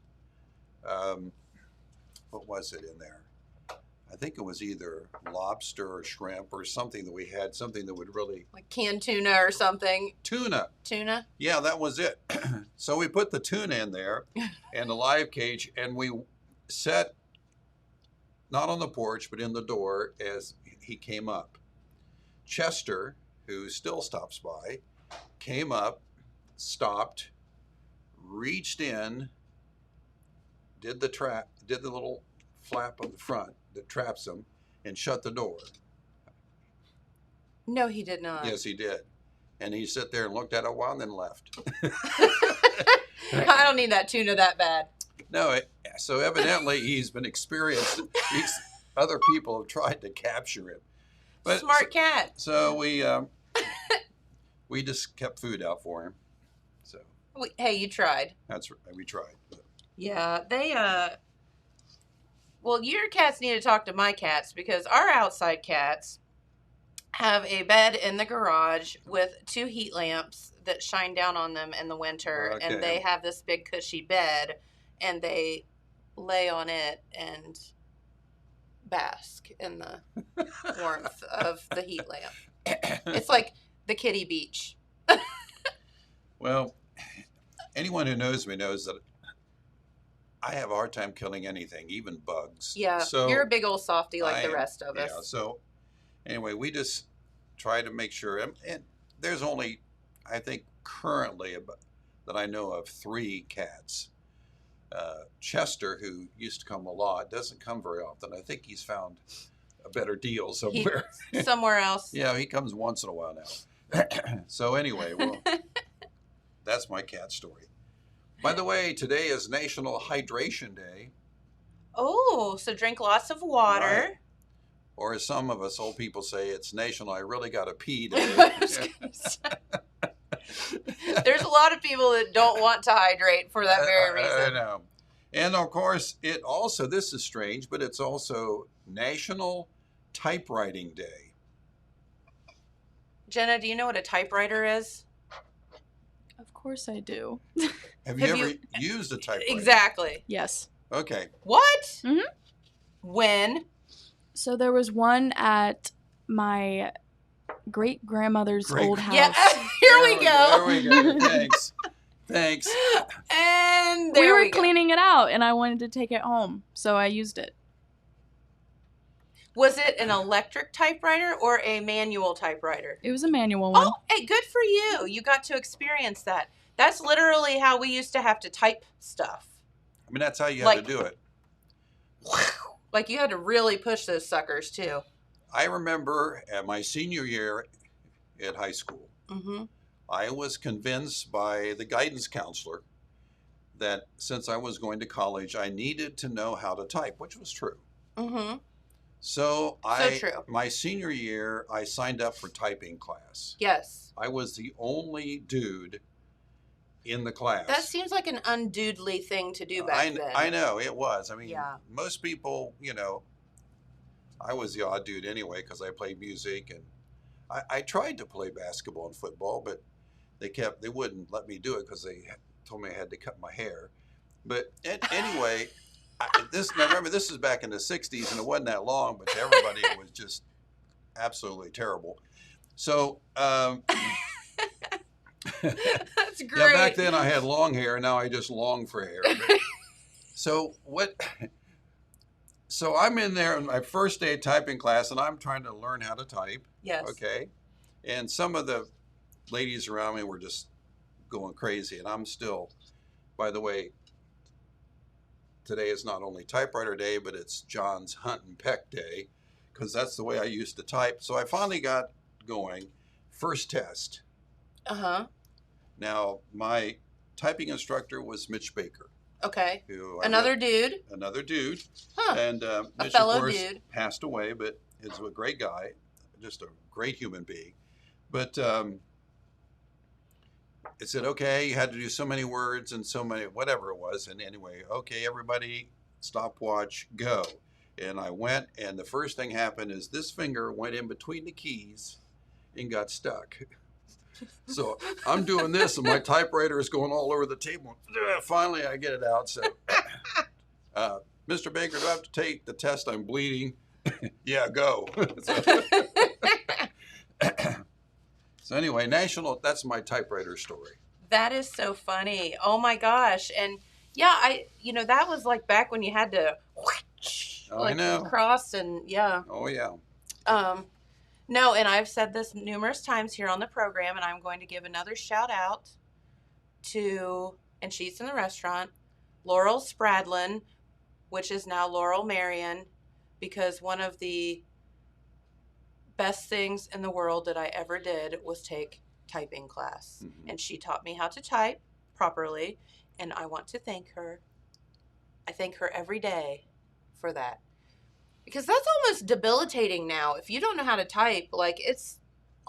S4: what was it in there? I think it was either lobster or shrimp or something that we had, something that would really...
S1: Like canned tuna or something.
S4: Tuna.
S1: Tuna?
S4: Yeah, that was it. So we put the tuna in there and the live cage, and we set, not on the porch, but in the door as he came up. Chester, who still stops by, came up, stopped, reached in, did the little flap on the front that traps him, and shut the door.
S1: No, he did not.
S4: Yes, he did. And he sat there and looked at it a while and then left.
S1: I don't need that tuna that bad.
S4: No, so evidently he's been experienced. Other people have tried to capture him. But
S1: smart cat.
S4: So we just kept food out for him. So
S1: Hey, you tried.
S4: We tried.
S1: Yeah, they well, your cats need to talk to my cats, because our outside cats have a bed in the garage with 2 heat lamps that shine down on them in the winter,
S4: Okay.
S1: and they have this big cushy bed, and they lay on it and bask in the warmth of the heat lamp. It's like the kiddie beach.
S4: Well, anyone who knows me knows that I have a hard time killing anything, even bugs.
S1: Yeah,
S4: so
S1: you're a big old softy like the rest of us.
S4: Yeah, so anyway, we just try to make sure, and there's only, I think currently, about that I know of 3 cats. Chester, who used to come a lot, doesn't come very often. I think he's found a better deal somewhere.
S1: Somewhere else.
S4: Yeah, he comes once in a while now. So anyway, well, that's my cat story. By the way, today is National Hydration Day.
S1: Oh, so drink lots of water.
S4: Right. Or as some of us old people say, it's National I Really Gotta Pee Day.
S1: There's a lot of people that don't want to hydrate for that very reason.
S4: I know. And of course, it also, this is strange, but it's also National Typewriting Day.
S1: Jenna, do you know what a typewriter is?
S3: Of course I do.
S4: Have you
S1: Have
S4: ever
S1: you-
S4: used a typewriter?
S1: Exactly.
S3: Yes.
S4: Okay.
S1: What?
S3: Mhm.
S1: When?
S3: So there was one at my great grandmother's
S4: Great-
S3: old house.
S1: Yeah, here we
S4: There
S1: go.
S4: we go. Thanks. Thanks.
S1: And
S3: We
S1: there
S3: were
S1: we go.
S3: cleaning it out and I wanted to take it home, so I used it.
S1: Was it an electric typewriter or a manual typewriter?
S3: It was a manual one.
S1: Oh, hey, good for you. You got to experience that. That's literally how we used to have to type stuff.
S4: I mean, that's how you have
S1: Like-
S4: to do it.
S1: Like you had to really push those suckers too.
S4: I remember at my senior year at high school,
S1: Mm-hmm.
S4: I was convinced by the guidance counselor that since I was going to college, I needed to know how to type, which was true.
S1: Mm-hmm.
S4: So
S1: true.
S4: my senior year, I signed up for typing class.
S1: Yes.
S4: I was the only dude in the class.
S1: That seems like an undudely thing to do back then.
S4: I know it was. I mean,
S1: Yeah.
S4: most people, I was the odd dude anyway because I played music and I tried to play basketball and football, but they wouldn't let me do it because they told me I had to cut my hair. But anyway, remember this is back in the '60s and it wasn't that long, but to everybody it was just absolutely terrible. So.
S1: That's great.
S4: Yeah, back then I had long hair. Now I just long for hair. But- so I'm in there on my first day of typing class, and I'm trying to learn how to type.
S1: Yes.
S4: Okay, and some of the ladies around me were just going crazy, and I'm still. By the way, today is not only typewriter day, but it's John's Hunt and Peck Day, because that's the way I used to type. So I finally got going. First test.
S1: Uh-huh.
S4: Now, my typing instructor was Mitch Baker,
S1: Okay.
S4: who
S1: Another dude.
S4: another dude,
S1: Huh.
S4: and Mitch,
S1: fellow
S4: of course,
S1: dude.
S4: passed away, but he's a great guy, just a great human being. But it said, okay, you had to do so many words and so many, whatever it was. And anyway, okay, everybody, stopwatch, go. And I went, and the first thing happened is this finger went in between the keys and got stuck. So I'm doing this, and my typewriter is going all over the table. Finally, I get it out. So, Mr. Baker, do I have to take the test? I'm bleeding. Yeah, go. So anyway, that's my typewriter story.
S1: That is so funny. Oh my gosh. And yeah, that was like back when you had to
S4: I know.
S1: cross and yeah.
S4: Oh, yeah.
S1: No, and I've said this numerous times here on the program, and I'm going to give another shout out to, and she's in the restaurant, Laurel Spradlin, which is now Laurel Marion, because one of the best things in the world that I ever did was take typing class.
S4: Mhm.
S1: And she taught me how to type properly, and I want to thank her. I thank her every day for that. Because that's almost debilitating now. If you don't know how to type,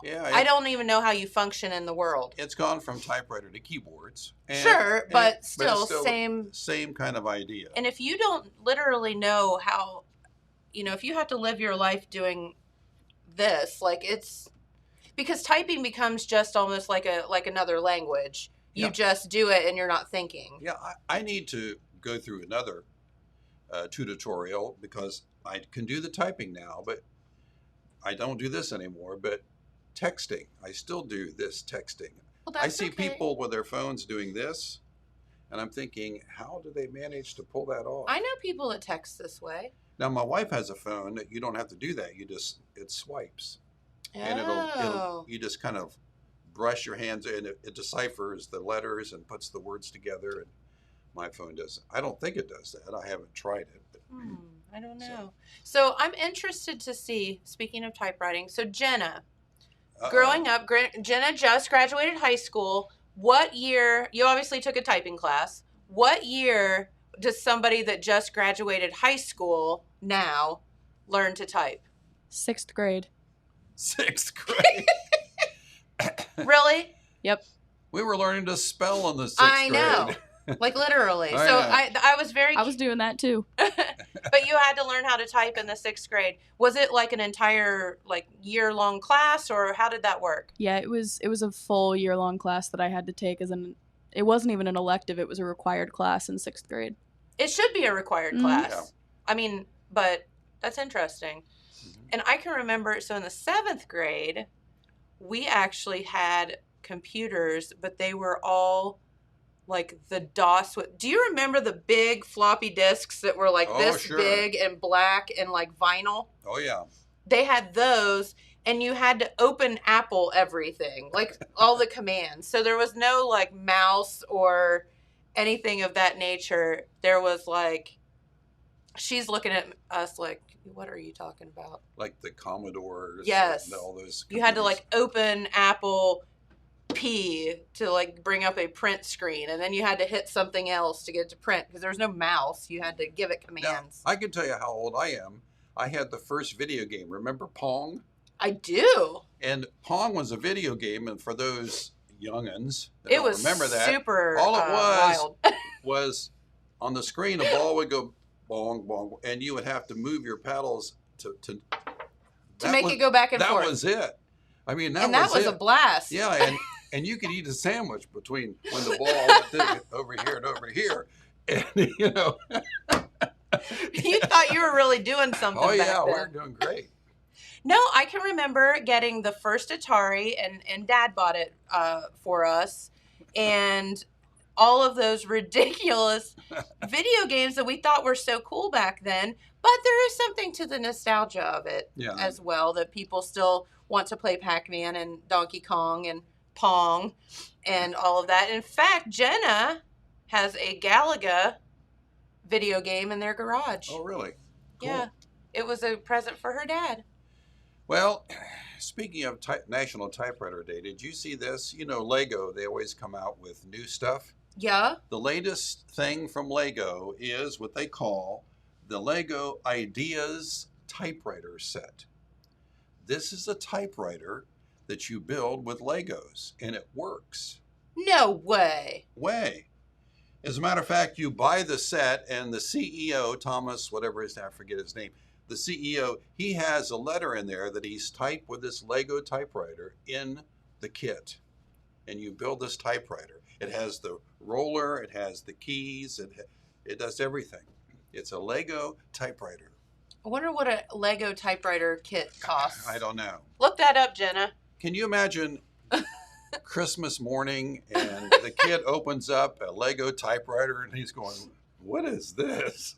S4: Yeah,
S1: I don't even know how you function in the world.
S4: it's gone from typewriter to keyboards.
S1: Sure, but
S4: it's
S1: still same.
S4: Same kind of idea.
S1: And if you don't literally know how, if you have to live your life doing this, it's because typing becomes just almost like another language. You
S4: Yeah.
S1: just do it and you're not thinking.
S4: Yeah, I need to go through another tutorial because I can do the typing now, but I don't do this anymore. But texting, I still do this texting.
S1: Well,
S4: I see people with their phones doing this, and I'm thinking, how do they manage to pull that off?
S1: I know people that text this way.
S4: Now, my wife has a phone that you don't have to do that. It swipes, and
S1: Oh.
S4: you just kind of brush your hands and it deciphers the letters and puts the words together. And my phone doesn't. I don't think it does that. I haven't tried it. But,
S1: I don't know. So I'm interested to see, speaking of typewriting, so Jenna, growing up, Jenna just graduated high school. What year, you obviously took a typing class. What year does somebody that just graduated high school now learn to type?
S3: 6th grade.
S4: 6th grade.
S1: Really?
S3: Yep.
S4: We were learning to spell in the 6th
S1: I
S4: grade.
S1: know. Like literally.
S4: I
S1: So
S4: know.
S1: I was very
S3: I was doing that too.
S1: but you had to learn how to type in the 6th grade. Was it like an entire like year-long class, or how did that work?
S3: Yeah, it was a full year-long class that I had to take it wasn't even an elective, it was a required class in 6th grade.
S1: It should be a required
S3: Mhm.
S1: class.
S4: Yeah.
S1: I mean, but that's interesting.
S4: Mhm.
S1: And I can remember, so in the 7th grade, we actually had computers, but they were all like the DOS. Do you remember the big floppy disks that were like
S4: Oh,
S1: this
S4: sure.
S1: big and black and like vinyl?
S4: Oh, yeah.
S1: They had those, and you had to open Apple everything, like all the commands. So there was no like mouse or anything of that nature. There was like, she's looking at us like, what are you talking about?
S4: Like the Commodores.
S1: Yes.
S4: And all those.
S1: You had to
S4: computers.
S1: like open Apple P to like bring up a print screen, and then you had to hit something else to get it to print because there was no mouse. You had to give it
S4: Now,
S1: commands.
S4: I can tell you how old I am. I had the first video game. Remember Pong?
S1: I do.
S4: And Pong was a video game, and for those youngins that
S1: It
S4: don't
S1: was
S4: remember that,
S1: super
S4: all it was
S1: wild.
S4: was on the screen, a ball would go bong, bong, and you would have to move your paddles to that
S1: make
S4: was-
S1: it go back and
S4: that
S1: forth.
S4: was it. I mean, that
S1: and that was
S4: it.
S1: a blast.
S4: Yeah, and you could eat a sandwich between when the ball went this, over here and over here, and you know.
S1: You thought you were really doing something.
S4: Oh
S1: back
S4: yeah,
S1: then.
S4: we're doing great.
S1: No, I can remember getting the first Atari, and Dad bought it for us, and all of those ridiculous video games that we thought were so cool back then. But there is something to the nostalgia of it
S4: Yeah.
S1: as well, that people still want to play Pac-Man and Donkey Kong and Pong and all of that. In fact, Jenna has a Galaga video game in their garage.
S4: Oh really? Cool.
S1: Yeah, it was a present for her dad.
S4: Well, speaking of National Typewriter Day, did you see this? You know, Lego, they always come out with new stuff.
S1: Yeah.
S4: The latest thing from Lego is what they call the Lego Ideas Typewriter Set. This is a typewriter that you build with Legos, and it works.
S1: No way.
S4: As a matter of fact, you buy the set, and the CEO, Thomas, whatever his name, I forget his name, the CEO, he has a letter in there that he's typed with this Lego typewriter in the kit. And you build this typewriter. It has the roller, it has the keys, it does everything. It's a Lego typewriter.
S1: I wonder what a Lego typewriter kit costs.
S4: I don't know.
S1: Look that up, Jenna.
S4: Can you imagine Christmas morning and the kid opens up a Lego typewriter and he's going, what is this?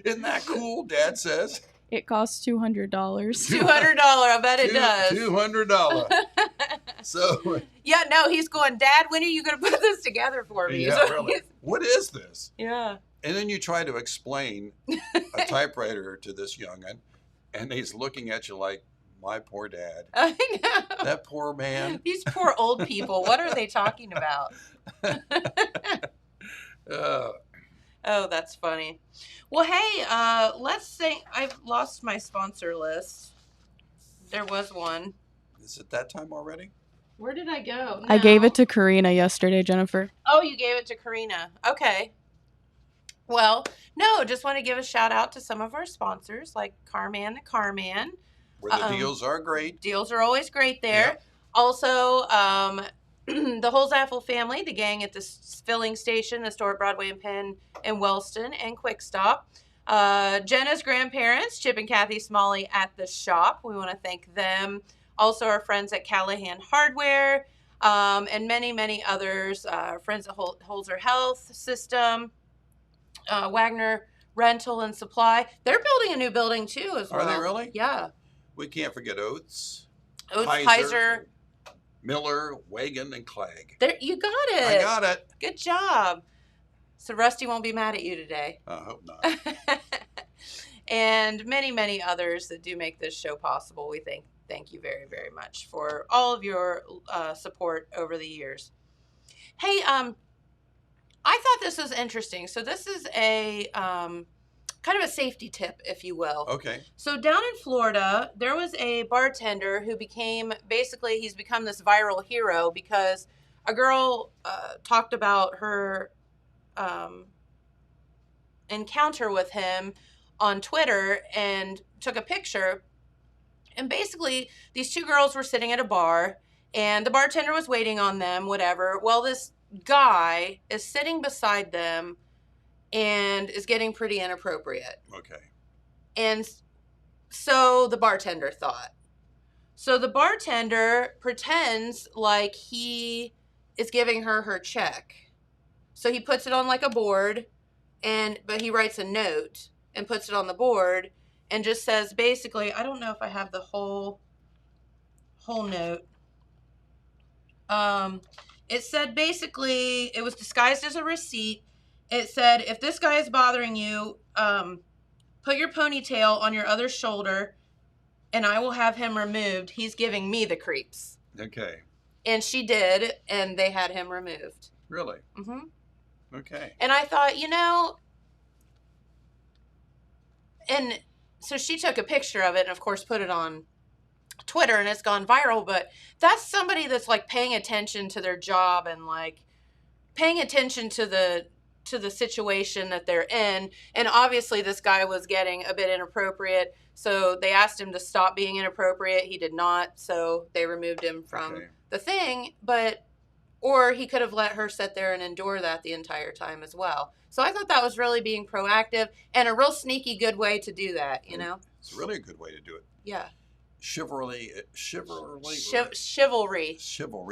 S4: Isn't that cool? Dad says.
S3: It costs $200.
S1: $200. I bet it does.
S4: $200. So,
S1: Yeah, no, he's going, Dad, when are you going to put this together for me?
S4: yeah,
S1: So
S4: really.
S1: he's-
S4: What is this?
S1: Yeah.
S4: And then you try to explain a typewriter to this young'un, and he's looking at you like, my poor dad.
S1: I know.
S4: That poor man.
S1: These poor old people. What are they talking about? Oh, that's funny. Well, hey, let's say I've lost my sponsor list. There was one.
S4: Is it that time already?
S1: Where did I go?
S3: I gave
S1: No.
S3: it to Karina yesterday, Jennifer.
S1: Oh, you gave it to Karina. Okay. Well, no, just want to give a shout out to some of our sponsors like Carman the Carman.
S4: Where the deals are great.
S1: Deals are always great there.
S4: Yep.
S1: Also, the whole Zaffel family, the gang at the filling station, the store at Broadway and Penn in Wellston, and Quick Stop. Jenna's grandparents, Chip and Kathy Smalley at the shop. We want to thank them. Also, our friends at Callahan Hardware, and many, many others. Our friends at Holzer Health System, Wagner Rental and Supply. They're building a new building too, as well.
S4: Are they really?
S1: Yeah.
S4: We can't forget Oates.
S1: Oates, Kaiser.
S4: Miller, Wagon, and Clegg.
S1: There, you got it.
S4: I got it.
S1: Good job. So Rusty won't be mad at you today.
S4: I hope not.
S1: And many, many others that do make this show possible. We thank you very, very much for all of your support over the years. Hey, I thought this was interesting. So this is a kind of a safety tip, if you will.
S4: Okay.
S1: So down in Florida, there was a bartender who he's become this viral hero because a girl talked about her encounter with him on Twitter and took a picture. And basically, these two girls were sitting at a bar, and the bartender was waiting on them, whatever. Well, this guy is sitting beside them and is getting pretty inappropriate.
S4: Okay.
S1: And so the bartender thought. So the bartender pretends like he is giving her check. So he puts it on like a board, but he writes a note and puts it on the board and just says basically, I don't know if I have the whole note. It said basically, it was disguised as a receipt. It said, if this guy is bothering you, put your ponytail on your other shoulder and I will have him removed. He's giving me the creeps.
S4: Okay.
S1: And she did, and they had him removed.
S4: Really?
S1: Mm-hmm.
S4: Okay.
S1: And I thought, and so she took a picture of it and, of course, put it on Twitter, and it's gone viral. But that's somebody that's, like, paying attention to their job and, like, paying attention to the situation that they're in. And obviously this guy was getting a bit inappropriate, so they asked him to stop being inappropriate. He did not, so they removed him from the thing. Or he could have let her sit there and endure that the entire time as well. So I thought that was really being proactive and a real sneaky good way to do that,
S4: It's really a good way to do it.
S1: Yeah.
S4: Chivalry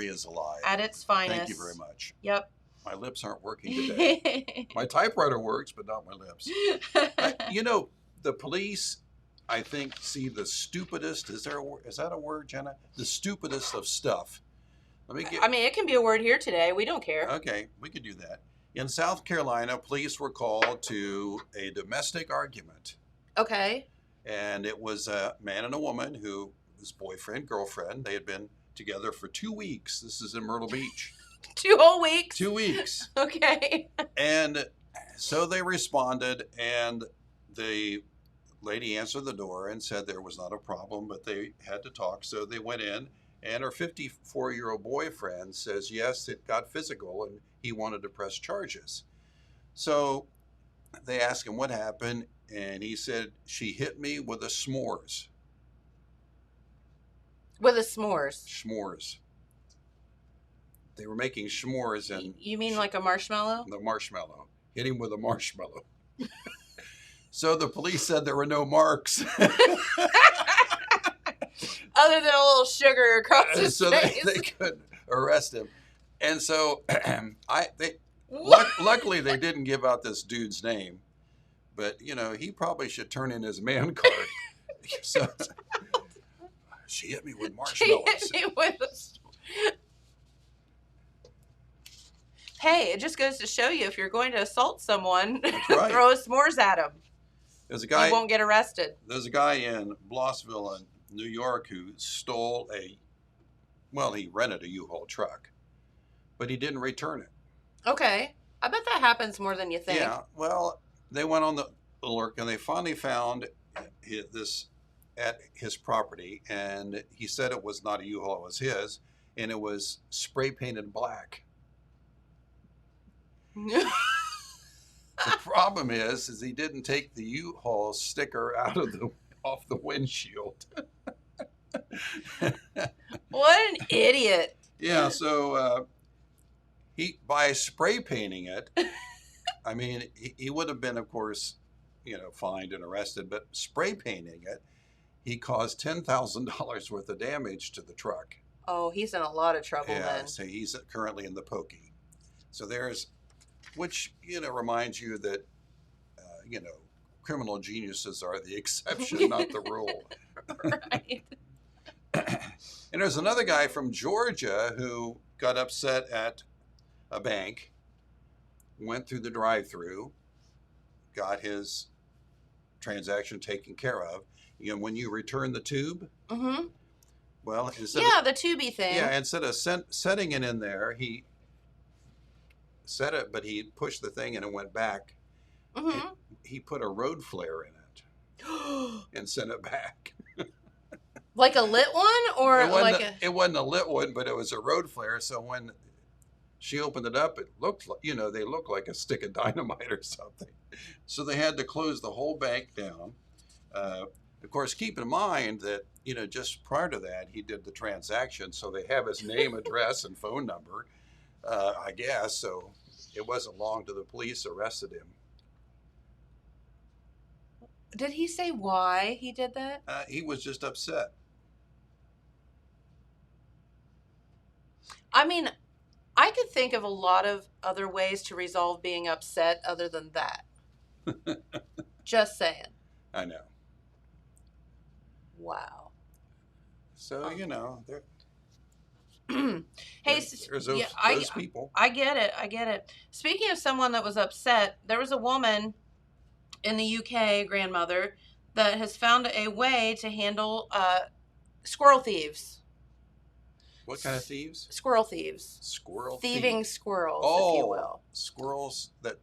S4: is alive.
S1: At its finest.
S4: Thank you very much.
S1: Yep.
S4: My lips aren't working today. My typewriter works, but not my lips. The police, I think, see the stupidest. Is that a word, Jenna? The stupidest of stuff.
S1: It can be a word here today. We don't care.
S4: Okay, we could do that. In South Carolina, police were called to a domestic argument.
S1: Okay.
S4: And it was a man and a woman who was boyfriend, girlfriend. They had been together for 2 weeks. This is in Myrtle Beach.
S1: 2 whole weeks?
S4: 2 weeks.
S1: Okay.
S4: And so they responded, and the lady answered the door and said there was not a problem, but they had to talk. So they went in, and her 54-year-old boyfriend says, yes, it got physical, and he wanted to press charges. So they asked him what happened, and he said, she hit me with a s'mores.
S1: With a s'mores?
S4: S'mores. They were making s'mores and...
S1: You mean like a marshmallow?
S4: The marshmallow. Hit him with a marshmallow. So the police said there were no marks.
S1: Other than a little sugar across his
S4: so
S1: face.
S4: they couldn't arrest him. And so luckily they didn't give out this dude's name. But, he probably should turn in his man card. So, she hit me with marshmallows.
S1: She hit me with Hey, it just goes to show you, if you're going to assault someone,
S4: right.
S1: Throw a s'mores at him.
S4: There's a guy,
S1: you won't get arrested.
S4: There's a guy in Blossville in New York who stole he rented a U-Haul truck, but he didn't return it.
S1: Okay. I bet that happens more than you think.
S4: Yeah, well, they went on the alert, and they finally found this at his property, and he said it was not a U-Haul, it was his, and it was spray painted black. The problem is he didn't take the U-Haul sticker off the windshield.
S1: What an idiot.
S4: Yeah, so by spray painting it, he would have been, of course, fined and arrested, but spray painting it, he caused $10,000 worth of damage to the truck.
S1: Oh, he's in a lot of trouble then.
S4: Yeah, so he's currently in the pokey. So which reminds you that, criminal geniuses are the exception, not the rule.
S1: Right.
S4: And there's another guy from Georgia who got upset at a bank, went through the drive-through, got his transaction taken care of. You know, when you return the tube,
S1: Mm-hmm.
S4: well, instead
S1: Yeah, the tubey thing.
S4: yeah, instead of setting it in there, he set it, but he pushed the thing and it went back.
S1: Mm-hmm.
S4: He put a road flare in it and sent it back.
S1: Like a lit one, or
S4: It wasn't a lit one, but it was a road flare. So when she opened it up, it looked like, you know, they looked like a stick of dynamite or something. So they had to close the whole bank down. Of course, keep in mind that, you know, just prior to that, he did the transaction. So they have his name, address, and phone number, I guess. So it wasn't long till the police arrested him.
S1: Did he say why he did that?
S4: He was just upset.
S1: I mean, I could think of a lot of other ways to resolve being upset other than that. Just saying.
S4: I know.
S1: Wow.
S4: So, you know,
S1: Hey,
S4: there's those,
S1: yeah,
S4: those people.
S1: I get it. I get it. Speaking of someone that was upset, there was a woman in the UK, grandmother, that has found a way to handle squirrel thieves.
S4: What kind of thieves?
S1: Squirrel thieves.
S4: Squirrel
S1: Thieving
S4: thieves.
S1: squirrels,
S4: Oh,
S1: if you will.
S4: squirrels that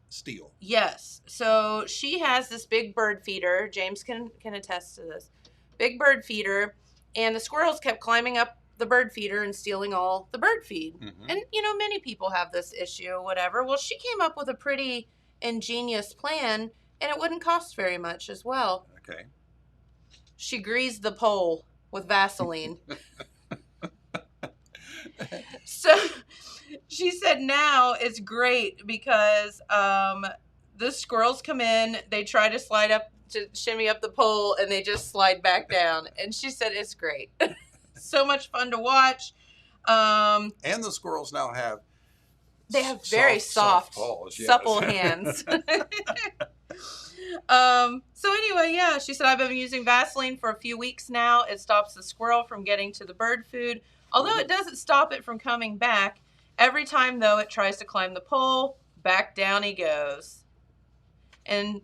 S4: steal.
S1: Yes. So she has this big bird feeder. James can attest to this. Big bird feeder. And the squirrels kept climbing up the bird feeder and stealing all the bird feed.
S4: Mm-hmm.
S1: And, you know, many people have this issue or whatever. Well, she came up with a pretty ingenious plan, and it wouldn't cost very much as well.
S4: Okay.
S1: She greased the pole with Vaseline. So she said now it's great because the squirrels come in, they try to slide up, to shimmy up the pole, and they just slide back down. And she said it's great. So much fun to watch.
S4: And the squirrels now have
S1: They have very soft
S4: paws, yes.
S1: supple hands. So anyway, yeah, she said, I've been using Vaseline for a few weeks now. It stops the squirrel from getting to the bird food. Although it doesn't stop it from coming back. Every time, though, it tries to climb the pole, back down he goes. And,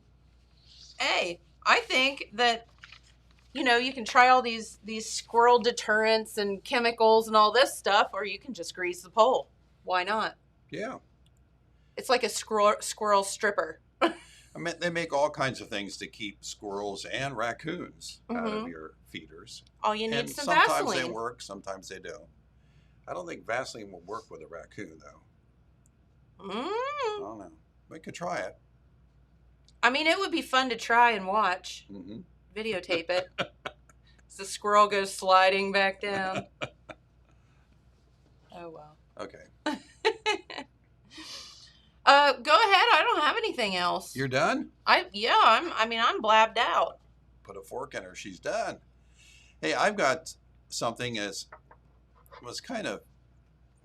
S1: hey, I think that, you know, you can try all these squirrel deterrents and chemicals and all this stuff, or you can just grease the pole. Why not?
S4: Yeah.
S1: It's like a squirrel stripper.
S4: I mean, they make all kinds of things to keep squirrels and raccoons out of your feeders.
S1: All you need
S4: And
S1: is some
S4: sometimes
S1: Vaseline.
S4: they work, sometimes they don't. I don't think Vaseline will work with a raccoon, though. I don't know. We could try it.
S1: I mean, it would be fun to try and watch.
S4: Mm-hmm.
S1: Videotape it. As the squirrel goes sliding back down. Oh, well.
S4: Okay.
S1: Go ahead. I don't have anything else.
S4: You're done?
S1: I'm blabbed out.
S4: Put a fork in her. She's done. Hey, I've got something as was kind of,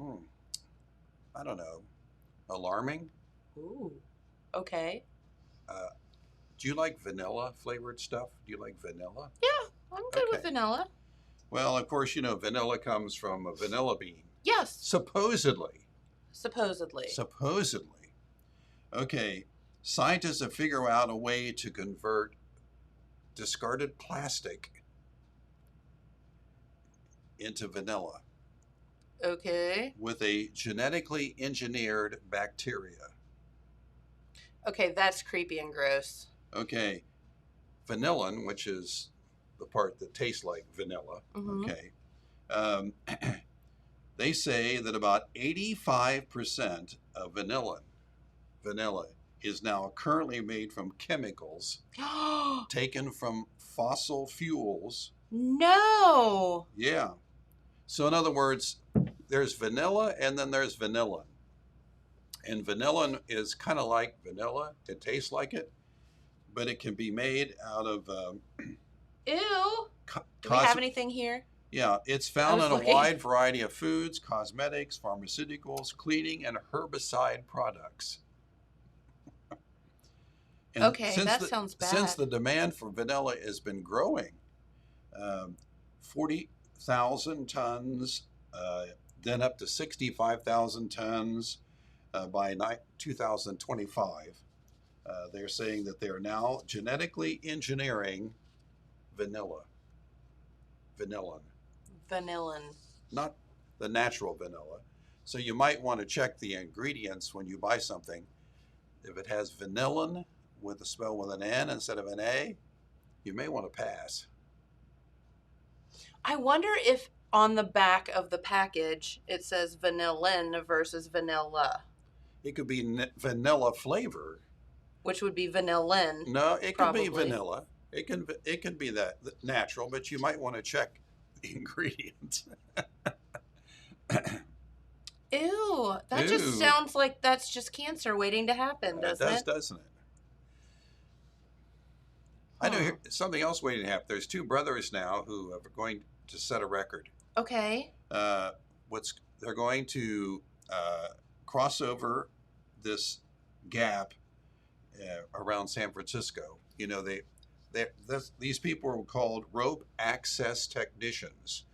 S4: I don't know, alarming.
S1: Ooh. Okay.
S4: Do you like vanilla flavored stuff? Do you like vanilla?
S1: Yeah, I'm good with
S4: Okay.
S1: vanilla.
S4: Well, of course, you know, vanilla comes from a vanilla bean.
S1: Yes,
S4: Supposedly.
S1: supposedly.
S4: Okay. Scientists have figured out a way to convert discarded plastic into vanilla
S1: Okay.
S4: with a genetically engineered bacteria.
S1: Okay, that's creepy and gross.
S4: Okay. Vanillin, which is the part that tastes like vanilla.
S1: Mhm.
S4: Okay. They say that about 85% of vanilla is now currently made from chemicals taken from fossil fuels.
S1: No.
S4: Yeah. So in other words, there's vanilla and then there's vanillin. And vanillin is kind of like vanilla. It tastes like it, but it can be made out of
S1: Ew. Do we have anything here?
S4: Yeah, it's found
S1: I
S4: in
S1: was
S4: a
S1: looking.
S4: wide variety of foods, cosmetics, pharmaceuticals, cleaning, and herbicide products. And
S1: Okay, that sounds bad.
S4: Since the demand for vanilla has been growing, 100,000 tons, then up to 65,000 tons by 2025. They're saying that they're now genetically engineering vanillin, not the natural vanilla. So you might want to check the ingredients when you buy something. If it has vanillin with a spell with an N instead of an A, you may want to pass.
S1: I wonder if on the back of the package it says vanillin versus vanilla.
S4: It could be vanilla flavor.
S1: Which would be vanillin.
S4: No, it could be
S1: probably.
S4: vanilla. It can be that natural, but you might want to check the ingredients.
S1: Ew, that
S4: Ew.
S1: just sounds like that's just cancer waiting to happen, doesn't it?
S4: Doesn't it? I know something else waiting to happen. There's two brothers now who are going to set a record.
S1: Okay.
S4: They're going to cross over this gap around San Francisco. You know, these people were called rope access technicians.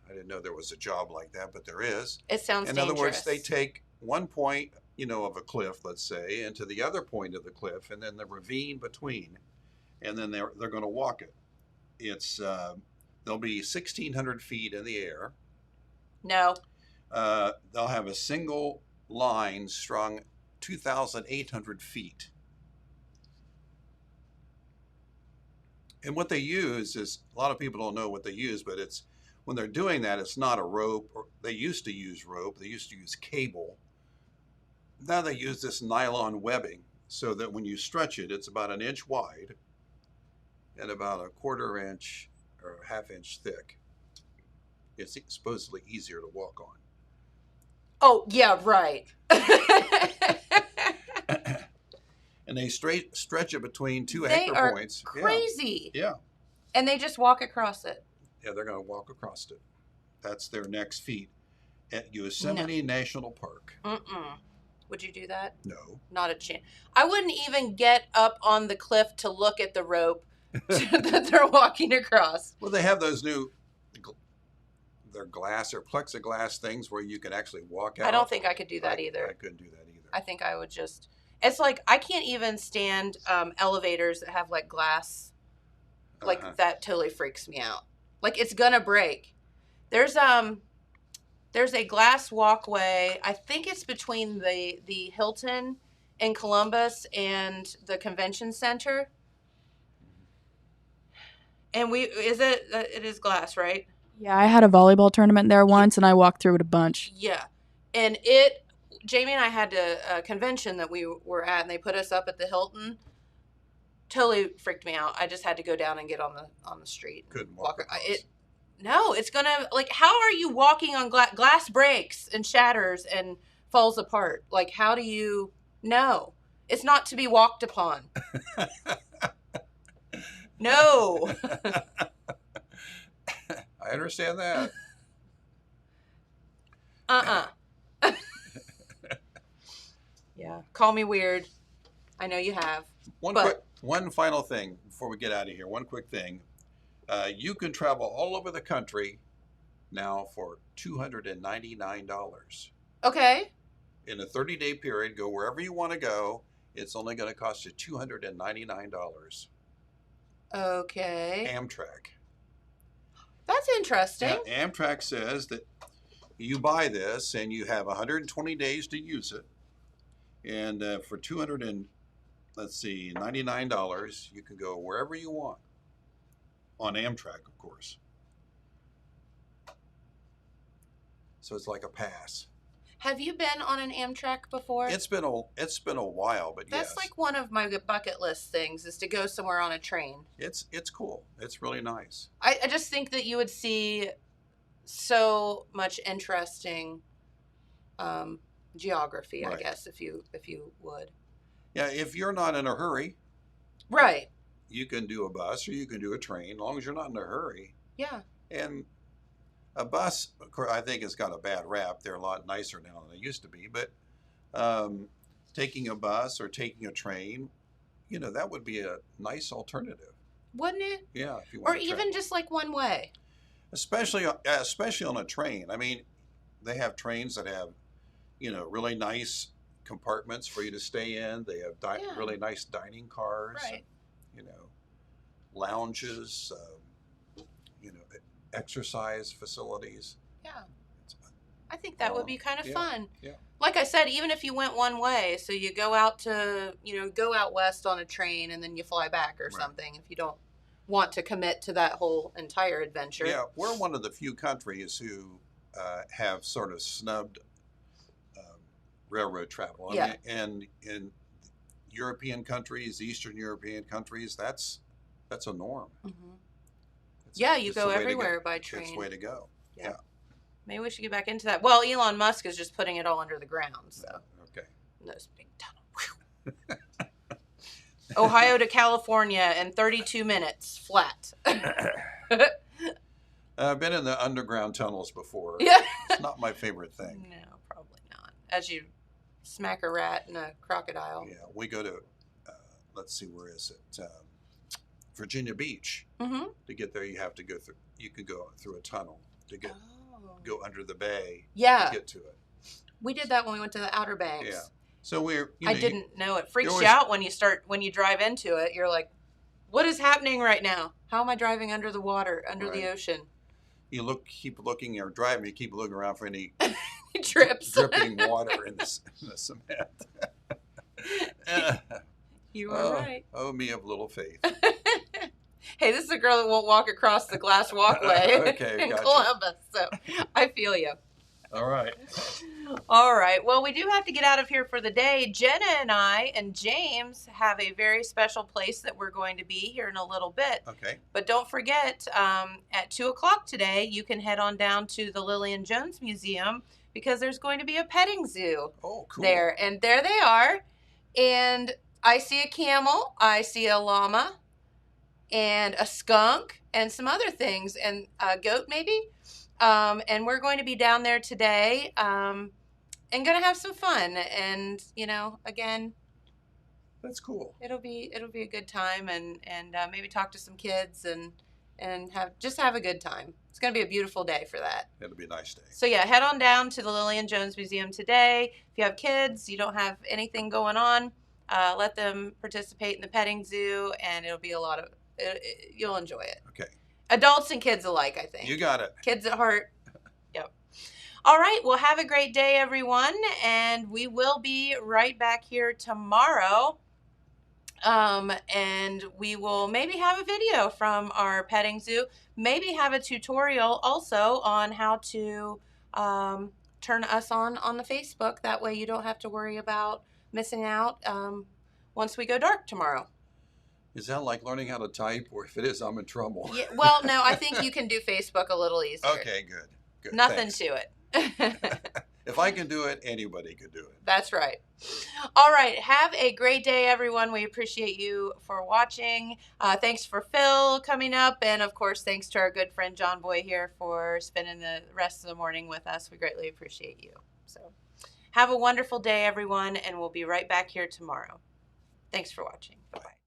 S4: I didn't know there was a job like that, but there is.
S1: It sounds
S4: In
S1: dangerous.
S4: other words, they take one point, of a cliff, let's say, into the other point of the cliff, and then the ravine between, and then they're going to walk it. It's they'll be 1,600 feet in the air.
S1: No.
S4: They'll have a single line strung 2,800 feet. And what they use is, a lot of people don't know what they use, but it's, when they're doing that, it's not a rope. Or they used to use rope. They used to use cable. Now they use this nylon webbing so that when you stretch it, it's about an inch wide and about a quarter inch or a half inch thick. It's supposedly easier to walk on.
S1: Oh, yeah, right.
S4: And they stretch it between two
S1: They
S4: anchor
S1: are
S4: points.
S1: crazy.
S4: Yeah.
S1: And they just walk across it.
S4: Yeah, they're going to walk across it. That's their next feat at Yosemite National Park.
S1: Would you do that?
S4: No.
S1: Not a chance. I wouldn't even get up on the cliff to look at the rope that they're walking across.
S4: Well, they have those new, they're glass or plexiglass things where you can actually walk out.
S1: I don't think I could do that either.
S4: I couldn't do that either.
S1: I think I would just, it's like, I can't even stand elevators that have like glass. Like that totally freaks me out. Like it's gonna break. There's a glass walkway. I think it's between the Hilton in Columbus and the convention center. And it is glass, right?
S3: Yeah, I had a volleyball tournament there once, and I walked through it a bunch.
S1: Yeah. And Jamie and I had a convention that we were at, and they put us up at the Hilton. Totally freaked me out. I just had to go down and get on the street.
S4: Couldn't walk across.
S1: No, it's gonna, like, how are you walking on glass breaks and shatters and falls apart? Like, how do you? No, it's not to be walked upon. No.
S4: I understand that.
S1: Yeah, call me weird. I know you have.
S4: One final thing before we get out of here. One quick thing. You can travel all over the country now for $299.
S1: Okay.
S4: In a 30-day period, go wherever you want to go. It's only going to cost you $299.
S1: Okay.
S4: Amtrak.
S1: That's interesting.
S4: Yeah, Amtrak says that you buy this and you have 120 days to use it. And for $99, you can go wherever you want. On Amtrak, of course. So it's like a pass.
S1: Have you been on an Amtrak before?
S4: It's been a while, but
S1: That's
S4: yes.
S1: like one of my bucket list things is to go somewhere on a train.
S4: It's cool. It's really nice.
S1: I just think that you would see so much interesting geography,
S4: Right.
S1: I guess, if you would.
S4: Yeah, if you're not in a hurry,
S1: Right.
S4: you can do a bus or you can do a train, as long as you're not in a hurry.
S1: Yeah.
S4: And a bus, of course, I think has got a bad rap. They're a lot nicer now than they used to be. But taking a bus or taking a train, that would be a nice alternative.
S1: Wouldn't it?
S4: Yeah, if you
S1: Or
S4: want to
S1: even
S4: travel.
S1: just like one way.
S4: especially on a train. I mean, they have trains that have, really nice compartments for you to stay in. They have
S1: Yeah.
S4: really nice dining cars,
S1: Right.
S4: lounges, exercise facilities.
S1: Yeah. I think that would be kind of
S4: yeah,
S1: fun.
S4: yeah.
S1: Like I said, even if you went one way, so you go out to, go out west on a train and then you fly back or
S4: Right.
S1: something if you don't want to commit to that whole entire adventure.
S4: Yeah, we're one of the few countries who have sort of snubbed railroad travel.
S1: Yeah.
S4: I mean, and in European countries, Eastern European countries, that's a norm.
S1: Mm-hmm.
S4: It's-
S1: Yeah, you
S4: it's
S1: go
S4: the way to
S1: everywhere by
S4: It's the
S1: train.
S4: way to go.
S1: Yeah.
S4: Yeah.
S1: Maybe we should get back into that. Well, Elon Musk is just putting it all under the ground, so
S4: Okay.
S1: those big tunnel. Ohio to California in 32 minutes flat.
S4: I've been in the underground tunnels before.
S1: Yeah.
S4: It's not my favorite thing.
S1: No, probably not. As you smack a rat and a crocodile.
S4: Yeah, we go to, let's see, where is it? Virginia Beach.
S1: Mm-hmm.
S4: To get there, you have to go through. You can go through a tunnel to go under the bay
S1: Yeah,
S4: to get to it.
S1: we did that when we went to the Outer Banks.
S4: Yeah. So we're.
S1: I didn't know it freaks
S4: always-
S1: you out when you drive into it. You're like, what is happening right now? How am I driving under the water, under the
S4: Right.
S1: ocean?
S4: You keep looking or driving. You keep looking around for any
S1: Trips.
S4: dripping water in the cement.
S1: You were right.
S4: Oh, me of little faith.
S1: Hey, this is a girl that won't walk across the glass walkway
S4: Okay,
S1: in
S4: gotcha.
S1: Columbus, so I feel you.
S2: All right.
S1: All right. Well, we do have to get out of here for the day. Jenna and I and James have a very special place that we're going to be here in a little bit.
S4: Okay.
S1: But don't forget, at 2 o'clock today, you can head on down to the Lillian Jones Museum because there's going to be a petting zoo
S4: Oh, cool.
S1: there. And there they are. And I see a camel, I see a llama, and a skunk, and some other things, and a goat maybe. And we're going to be down there today and going to have some fun. And, again,
S4: That's cool.
S1: it'll be a good time and maybe talk to some kids and have a good time. It's going to be a beautiful day for that.
S4: It'll be a nice day.
S1: So yeah, head on down to the Lillian Jones Museum today. If you have kids, you don't have anything going on, let them participate in the petting zoo, and it'll be you'll enjoy it.
S4: Okay.
S1: Adults and kids alike, I think.
S4: You got it.
S1: Kids at heart. Yep. All right. Well, have a great day, everyone. And we will be right back here tomorrow. And we will maybe have a video from our petting zoo, maybe have a tutorial also on how to turn us on the Facebook. That way you don't have to worry about missing out once we go dark tomorrow.
S4: Is that like learning how to type? Or if it is, I'm in trouble.
S1: Yeah, well, no, I think you can do Facebook a little easier.
S4: Okay, good. Good.
S1: Nothing
S4: Thanks.
S1: to it.
S4: If I can do it, anybody could do it.
S1: That's right. All right. Have a great day, everyone. We appreciate you for watching. Thanks for Phil coming up. And, of course, thanks to our good friend John Boy here for spending the rest of the morning with us. We greatly appreciate you. So have a wonderful day, everyone, and we'll be right back here tomorrow. Thanks for watching. Bye-bye.